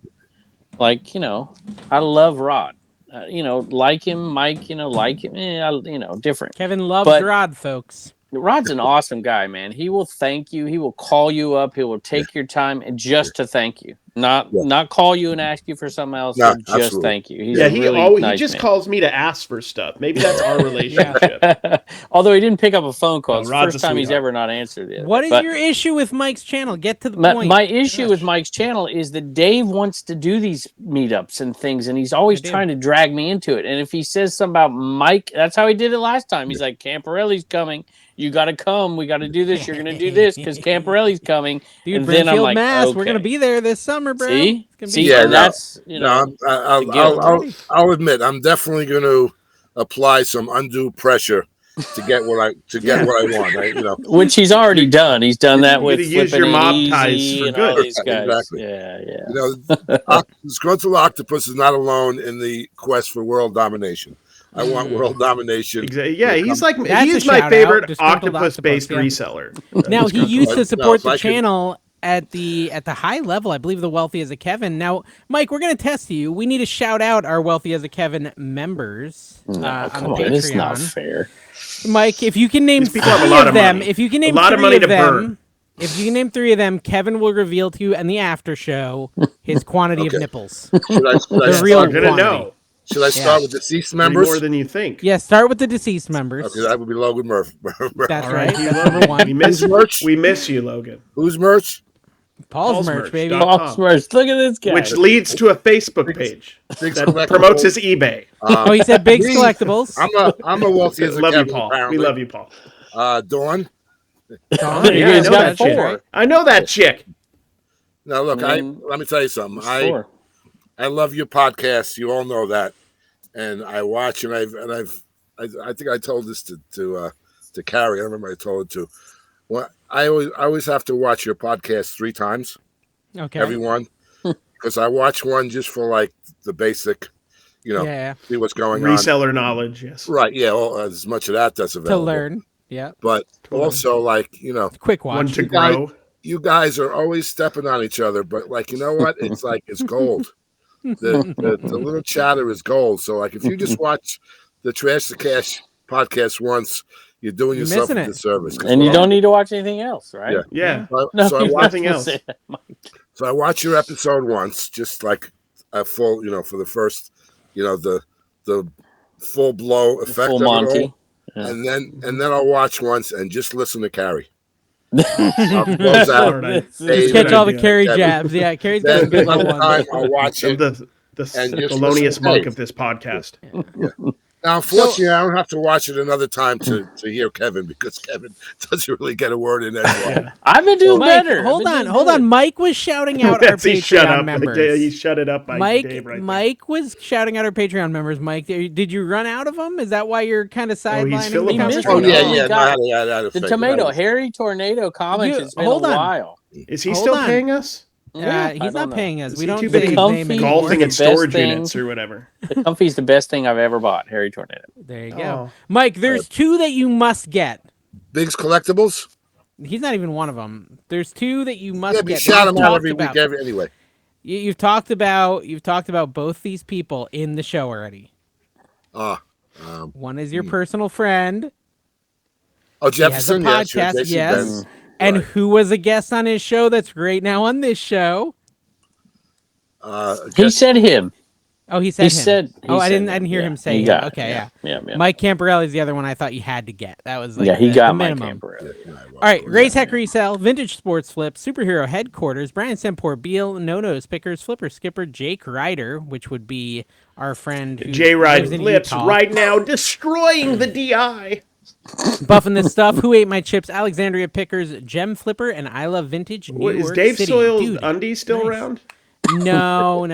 I love Rod. Like him, Mike, like him, different. Kevin loves Rod, folks. Rod's an awesome guy, man. He will thank you. He will call you up. He will take your time just to thank you. Not call you and ask you for something else, or just absolutely. thank you. He's he just man. calls me to ask for stuff. Maybe that's our relationship. Although he didn't pick up a phone call. It's the Rod's first time he's ever not answered it. What is your issue with Mike's channel? Get to the point. My issue with Mike's channel is that Dave wants to do these meetups and things, and he's always trying to drag me into it. And if he says something about Mike, that's how he did it last time. He's like, Camparelli's coming. You got to come. We got to do this. You're going to do this because Camparelli's coming. Dude, and then I'm like, Mass. We're going to be there this summer, bro. See? That's, I'll admit, I'm definitely going to apply some undue pressure to get what I want, right? Which he's already done. He's done that with use your mob ties for good. Exactly. Yeah. Disgruntled Octopus is not alone in the quest for world domination. I want world domination. Exactly. Yeah, he's my favorite octopus-based reseller. Now he used to support the channel at the high level. I believe the Wealthy as a Kevin. Now, Mike, we're going to test you. We need to shout out our Wealthy as a Kevin members on the Patreon. It's not fair. Three of them, if you can name three of them, Kevin will reveal to you in the after show his quantity of nipples. The real quantity. Should I start with deceased members? More than you think. Yeah, start with the deceased members. Okay, that would be Logan Murphy. That's right. That's number one. We miss you, Logan. Whose merch? Paul's merch, baby. Paul's merch. Look at this guy. Which leads to a Facebook page that promotes his eBay. He said Biggs Collectibles. I'm a wealthy as a love Kevin, you, Paul. apparently. We love you, Paul. Dawn. Yeah, he's got 4. I know that chick. Now look, let me tell you something. I love your podcast. You all know that, and I watch and I think I told this to Carrie. I remember I told it to. Well, I always have to watch your podcast 3 times. Okay. Every one, because I watch one just for like the basic, see what's going on. Reseller knowledge, yes. Right. Yeah. Well, as much of that's available to learn. Yeah. But also, quick watch. One to grow. You guys are always stepping on each other, but you know what? It's it's gold. The little chatter is gold. So if you just watch the Trash the Cash podcast once, you're doing yourself a disservice. And you don't need to watch anything else, right? Yeah. So I watch nothing else. So I watch your episode once, just like a full, for the first, the full blow effect full of Monty. it all. Yeah. And then I'll watch once and just listen to Carrie. Just catch all the Carrie jabs. Yeah, Carrie's got a good one. I'll watch it. The felonious monk of this podcast. Yeah. Now, unfortunately, I don't have to watch it another time to hear Kevin, because Kevin doesn't really get a word in edgewise. I've been doing better. Hold on. Mike was shouting out our Patreon members. He shut it up by Dave right Mike was shouting out our Patreon members. Mike, did you run out of them? Is that why you're kind of sidelining the conversation? The tomato, Harry Tornado comments. It's been a while. Is he still paying us? He's not paying us. We don't say his name anymore. Golfing at storage units or whatever. The Comfy's the best thing I've ever bought, Harry Tornado. There you go. Mike, there's 2 that you must get. Biggs Collectibles? He's not even one of them. There's 2 that you must get. Shout them out every week, anyway. You've talked about both these people in the show already. One is your personal friend. Oh, Jefferson. He has a podcast, yes. And who was a guest on his show that's right now on this show? He said him. Oh, he said him. I didn't hear him say him. Okay, yeah. Mike Camparelli is the other one I thought you had to get. That was he got the Mike minimum. Camparelli. All right, Race Heck Resell, Vintage Sports Flip, Superhero Headquarters, Brian Sempor, Beal, No-Nos Pickers, Flipper Skipper, Jake Ryder, which would be our friend who J Ride Flips right now, destroying the DI. Buffing this stuff. Who ate my chips? Alexandria Pickers, Gem Flipper, and I Love Vintage. New York is Dave City. Soiled Undies still around? No.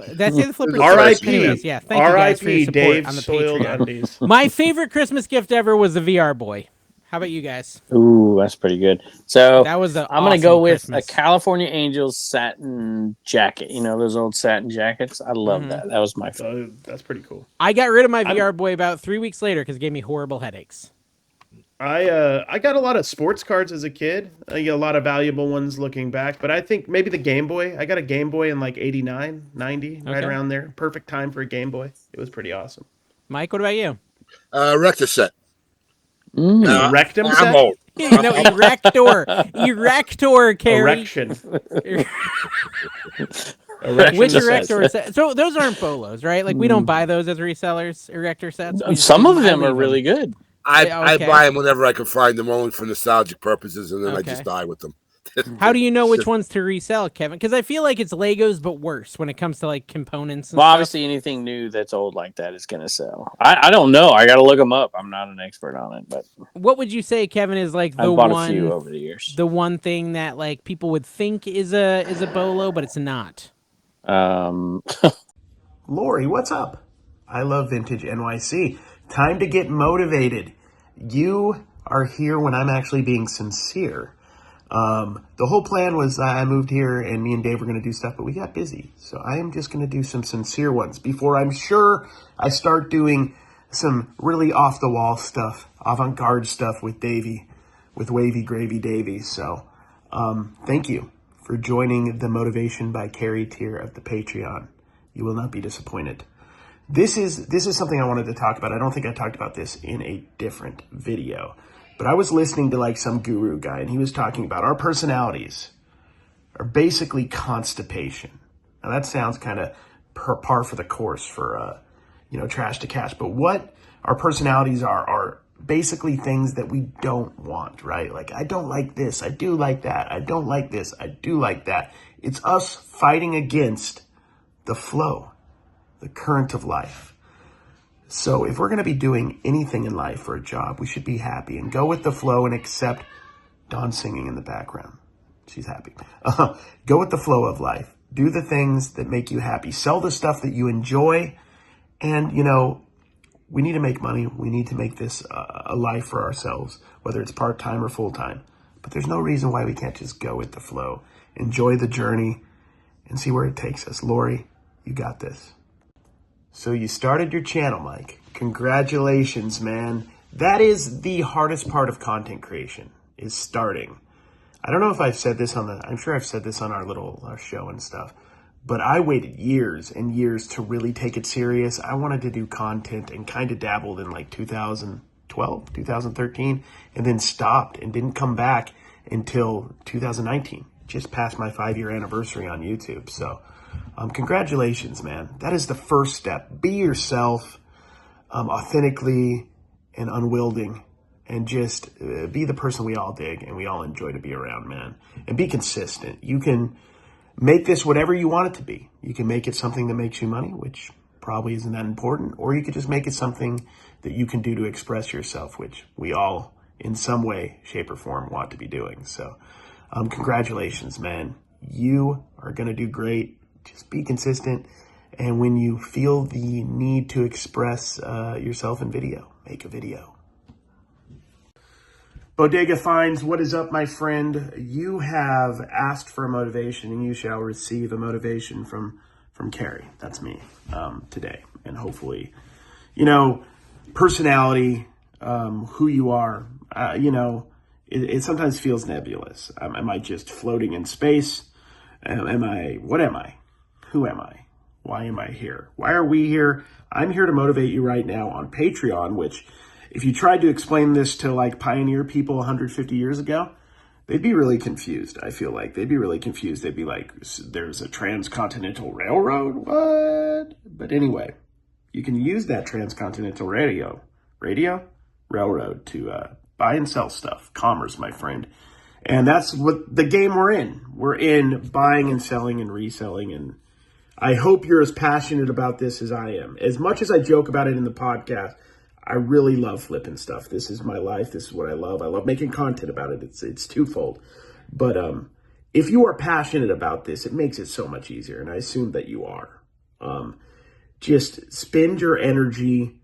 That's the other Flipper. R.I.P. Anyways, yeah, thank you guys for your support Dave on the Soiled Patreon. Undies. My favorite Christmas gift ever was the VR Boy. How about you guys? Ooh, that's pretty good. So that was I'm going to go with a California Angels satin jacket. You know those old satin jackets? I love that. That was my favorite. That's pretty cool. I got rid of my VR Boy about 3 weeks later because it gave me horrible headaches. I got a lot of sports cards as a kid. I got a lot of valuable ones looking back, but I think maybe the Game Boy. I got a Game Boy in 89, 90, right around there. Perfect time for a Game Boy. It was pretty awesome. Mike, what about you? Rector set. Rectum set? I'm old. No, erector, Carrie. Erection. Which erector set? So those aren't bolos, right? Like we don't buy those as resellers, erector sets. Some of them are really good. I buy them whenever I can find them, only for nostalgic purposes, and then I just die with them. How do you know which ones to resell, Kevin? Because I feel like it's Legos, but worse when it comes to like components. And obviously, anything new that's old like that is going to sell. I don't know. I got to look them up. I'm not an expert on it, but what would you say, Kevin, is like the I've bought one a few over the years. The one thing that like people would think is a bolo, but it's not. Lori, what's up? I love Vintage NYC. Time to get motivated. You are here when I'm actually being sincere. The whole plan was I moved here and me and Dave were going to do stuff, but we got busy. So I am just going to do some sincere ones before I'm sure I start doing some really off the wall stuff, avant-garde stuff with Davey, with Wavy Gravy Davey. So, thank you for joining the Motivation by Carrie tier of the Patreon. You will not be disappointed. This is something I wanted to talk about. I don't think I talked about this in a different video. But I was listening to like some guru guy, and he was talking about our personalities are basically constipation. Now that sounds kind of par for the course for, trash to cash. But what our personalities are basically things that we don't want, right? Like, I don't like this. I do like that. I don't like this. I do like that. It's us fighting against the flow, the current of life. So if we're going to be doing anything in life for a job, we should be happy and go with the flow and accept Dawn singing in the background. She's happy. Go with the flow of life. Do the things that make you happy. Sell the stuff that you enjoy. And, we need to make money. We need to make this a life for ourselves, whether it's part-time or full-time. But there's no reason why we can't just go with the flow. Enjoy the journey and see where it takes us. Lori, you got this. So you started your channel, Mike. Congratulations, man. That is the hardest part of content creation, is starting. I don't know if I've said this I'm sure I've said this on our show and stuff, but I waited years and years to really take it serious. I wanted to do content and kind of dabbled in like 2012, 2013, and then stopped and didn't come back until 2019, just past my 5-year anniversary on YouTube. So congratulations, man. That is the first step. Be yourself, authentically and unwielding, and just be the person we all dig and we all enjoy to be around, man. And be consistent. You can make this whatever you want it to be. You can make it something that makes you money, which probably isn't that important, or you could just make it something that you can do to express yourself, which we all, in some way, shape, or form, want to be doing. So congratulations, man. You are going to do great. Just be consistent, and when you feel the need to express yourself in video, make a video. Bodega Finds, what is up, my friend? You have asked for a motivation, and you shall receive a motivation from Carrie. That's me today, and hopefully, personality, who you are, it sometimes feels nebulous. Am I just floating in space? What am I? Who am I? Why am I here? Why are we here? I'm here to motivate you right now on Patreon, which if you tried to explain this to like pioneer people 150 years ago, they'd be really confused. I feel like they'd be really confused. They'd be like, there's a transcontinental railroad? What? But anyway, you can use that transcontinental railroad to buy and sell stuff. Commerce, my friend. And that's what the game we're in. We're in buying and selling and reselling. And I hope you're as passionate about this as I am. As much as I joke about it in the podcast, I really love flipping stuff. This is my life. This is what I love. I love making content about it. It's twofold. But if you are passionate about this, it makes it so much easier. And I assume that you are. Just spend your energy.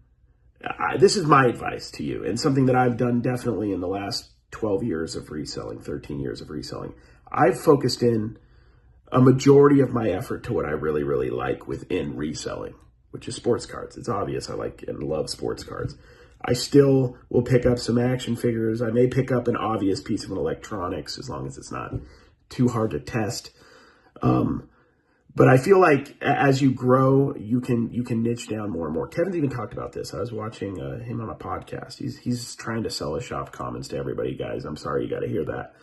This is my advice to you, and something that I've done definitely in the last 12 years of reselling, 13 years of reselling. I've focused in a majority of my effort to what I really, really like within reselling, which is sports cards. It's obvious I like and love sports cards. I still will pick up some action figures. I may pick up an obvious piece of electronics as long as it's not too hard to test. But I feel like as you grow, you can niche down more and more. Kevin's even talked about this. I was watching him on a podcast. He's trying to sell his shop commons to everybody, guys. I'm sorry you got to hear that.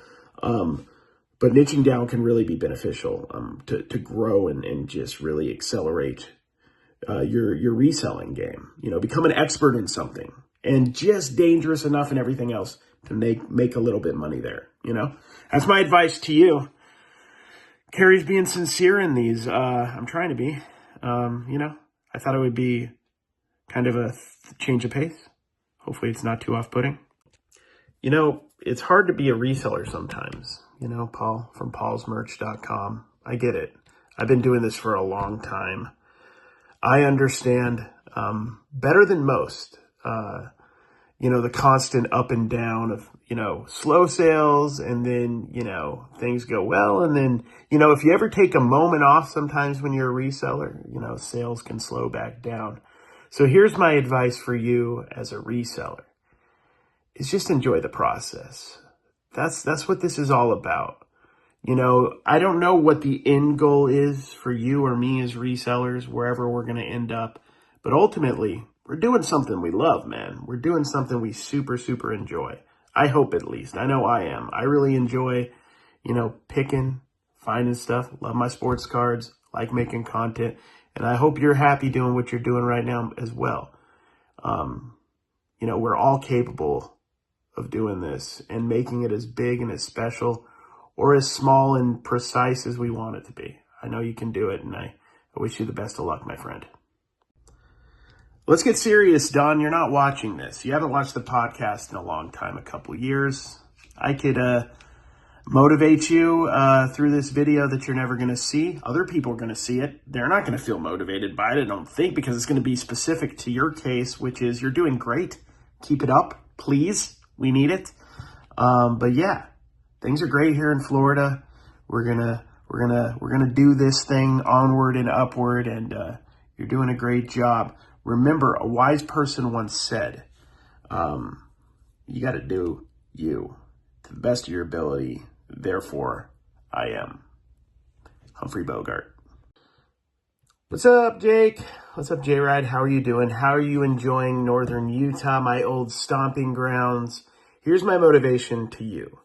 But niching down can really be beneficial to grow and just really accelerate your reselling game. Become an expert in something, and just dangerous enough in everything else to make a little bit money there. That's my advice to you. Carrie's being sincere in these. I'm trying to be. I thought it would be kind of a change of pace. Hopefully it's not too off-putting. It's hard to be a reseller sometimes. Paul from paulsmerch.com. I get it. I've been doing this for a long time. I understand better than most, the constant up and down of, slow sales, and then, things go well. And then, if you ever take a moment off sometimes when you're a reseller, sales can slow back down. So here's my advice for you as a reseller, is just enjoy the process. That's what this is all about. I don't know what the end goal is for you or me as resellers, wherever we're going to end up, but ultimately, we're doing something we love, man. We're doing something we super, super enjoy. I hope, at least. I know I am. I really enjoy, picking, finding stuff. Love my sports cards. Like making content. And I hope you're happy doing what you're doing right now as well. We're all capable of doing this and making it as big and as special or as small and precise as we want it to be. I know you can do it, and I wish you the best of luck, my friend. Let's get serious, Don. You're not watching this. You haven't watched the podcast in a long time, a couple years. I could motivate you through this video that you're never going to see. Other people are going to see it. They're not going to feel motivated by it, I don't think, because it's going to be specific to your case, which is you're doing great. Keep it up, please. We need it. But yeah, things are great here in Florida. We're gonna do this thing onward and upward, and you're doing a great job. Remember, a wise person once said, you got to do you to the best of your ability. Therefore, I am. Humphrey Bogart. What's up, Jake? What's up, J-Ride? How are you doing? How are you enjoying Northern Utah, my old stomping grounds? Here's my motivation to you.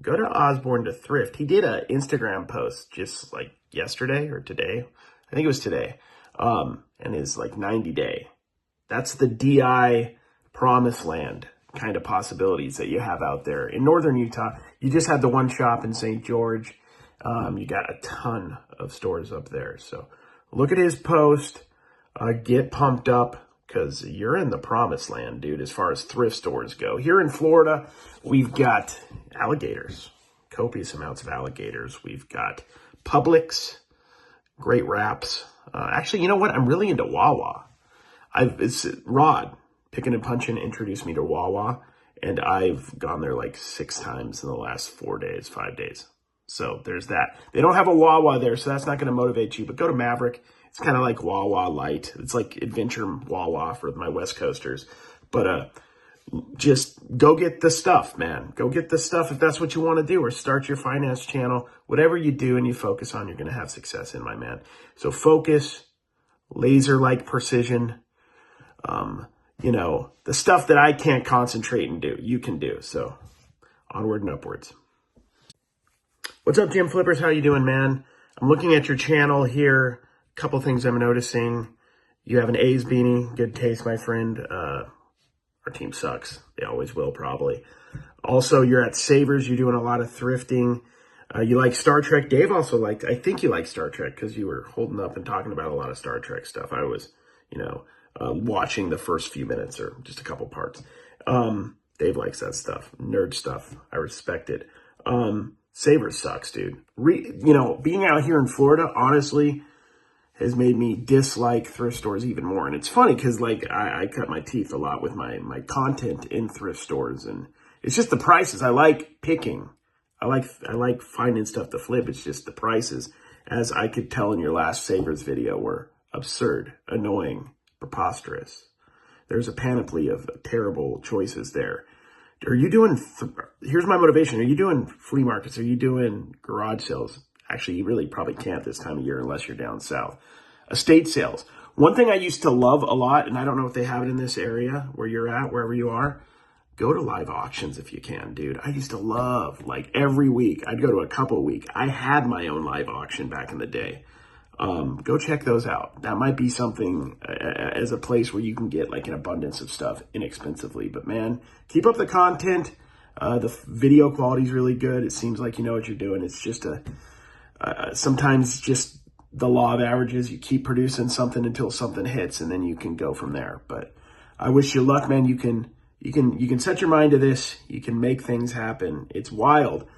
Go to Osborne to Thrift. He did an Instagram post just like yesterday or today. I think it was today. And his 90 day. That's the DI promised land kind of possibilities that you have out there. In Northern Utah, you just had the one shop in St. George. You got a ton of stores up there. So look at his post, get pumped up, because you're in the promised land, dude, as far as thrift stores go. Here in Florida, we've got alligators, copious amounts of alligators. We've got Publix, great wraps. Actually, you know what? I'm really into Wawa. It's Rod, Picking and Punching, introduced me to Wawa, and I've gone there 6 times in the last 5 days. So there's that. They don't have a Wawa there, so that's not going to motivate you, but go to Maverick. It's kind of like Wawa Light. It's like Adventure Wawa for my West Coasters. But just go get the stuff, man. Go get the stuff if that's what you want to do, or start your finance channel. Whatever you do and you focus on, you're going to have success in, my man. So focus, laser-like precision. The stuff that I can't concentrate and do, you can do. So onward and upwards. What's up, Jim Flippers? How you doing, man? I'm looking at your channel here. A couple things I'm noticing. You have an A's beanie. Good taste, my friend. Our team sucks. They always will, probably. Also, you're at Savers. You're doing a lot of thrifting. You like Star Trek. Dave also liked, I think you like Star Trek because you were holding up and talking about a lot of Star Trek stuff. I was, watching the first few minutes or just a couple parts. Dave likes that stuff. Nerd stuff. I respect it. Savers sucks, dude. Being out here in Florida, honestly, has made me dislike thrift stores even more. And it's funny because I cut my teeth a lot with my content in thrift stores, and it's just the prices. I like picking. I like finding stuff to flip. It's just the prices, as I could tell in your last Savers video, were absurd, annoying, preposterous. There's a panoply of terrible choices there. Are you doing, here's my motivation. Are you doing flea markets? Are you doing garage sales? Actually, you really probably can't this time of year unless you're down south. Estate sales. One thing I used to love a lot, and I don't know if they have it in this area where you're at, wherever you are, go to live auctions if you can, dude. I used to love, like every week, I'd go to a couple a week. I had my own live auction back in the day. Go check those out. That might be something as a place where you can get like an abundance of stuff inexpensively. But man, keep up the content. The video quality is really good. It seems like you know what you're doing. It's just sometimes just the law of averages. You keep producing something until something hits, and then you can go from there. But I wish you luck, man. You can set your mind to this. You can make things happen. It's wild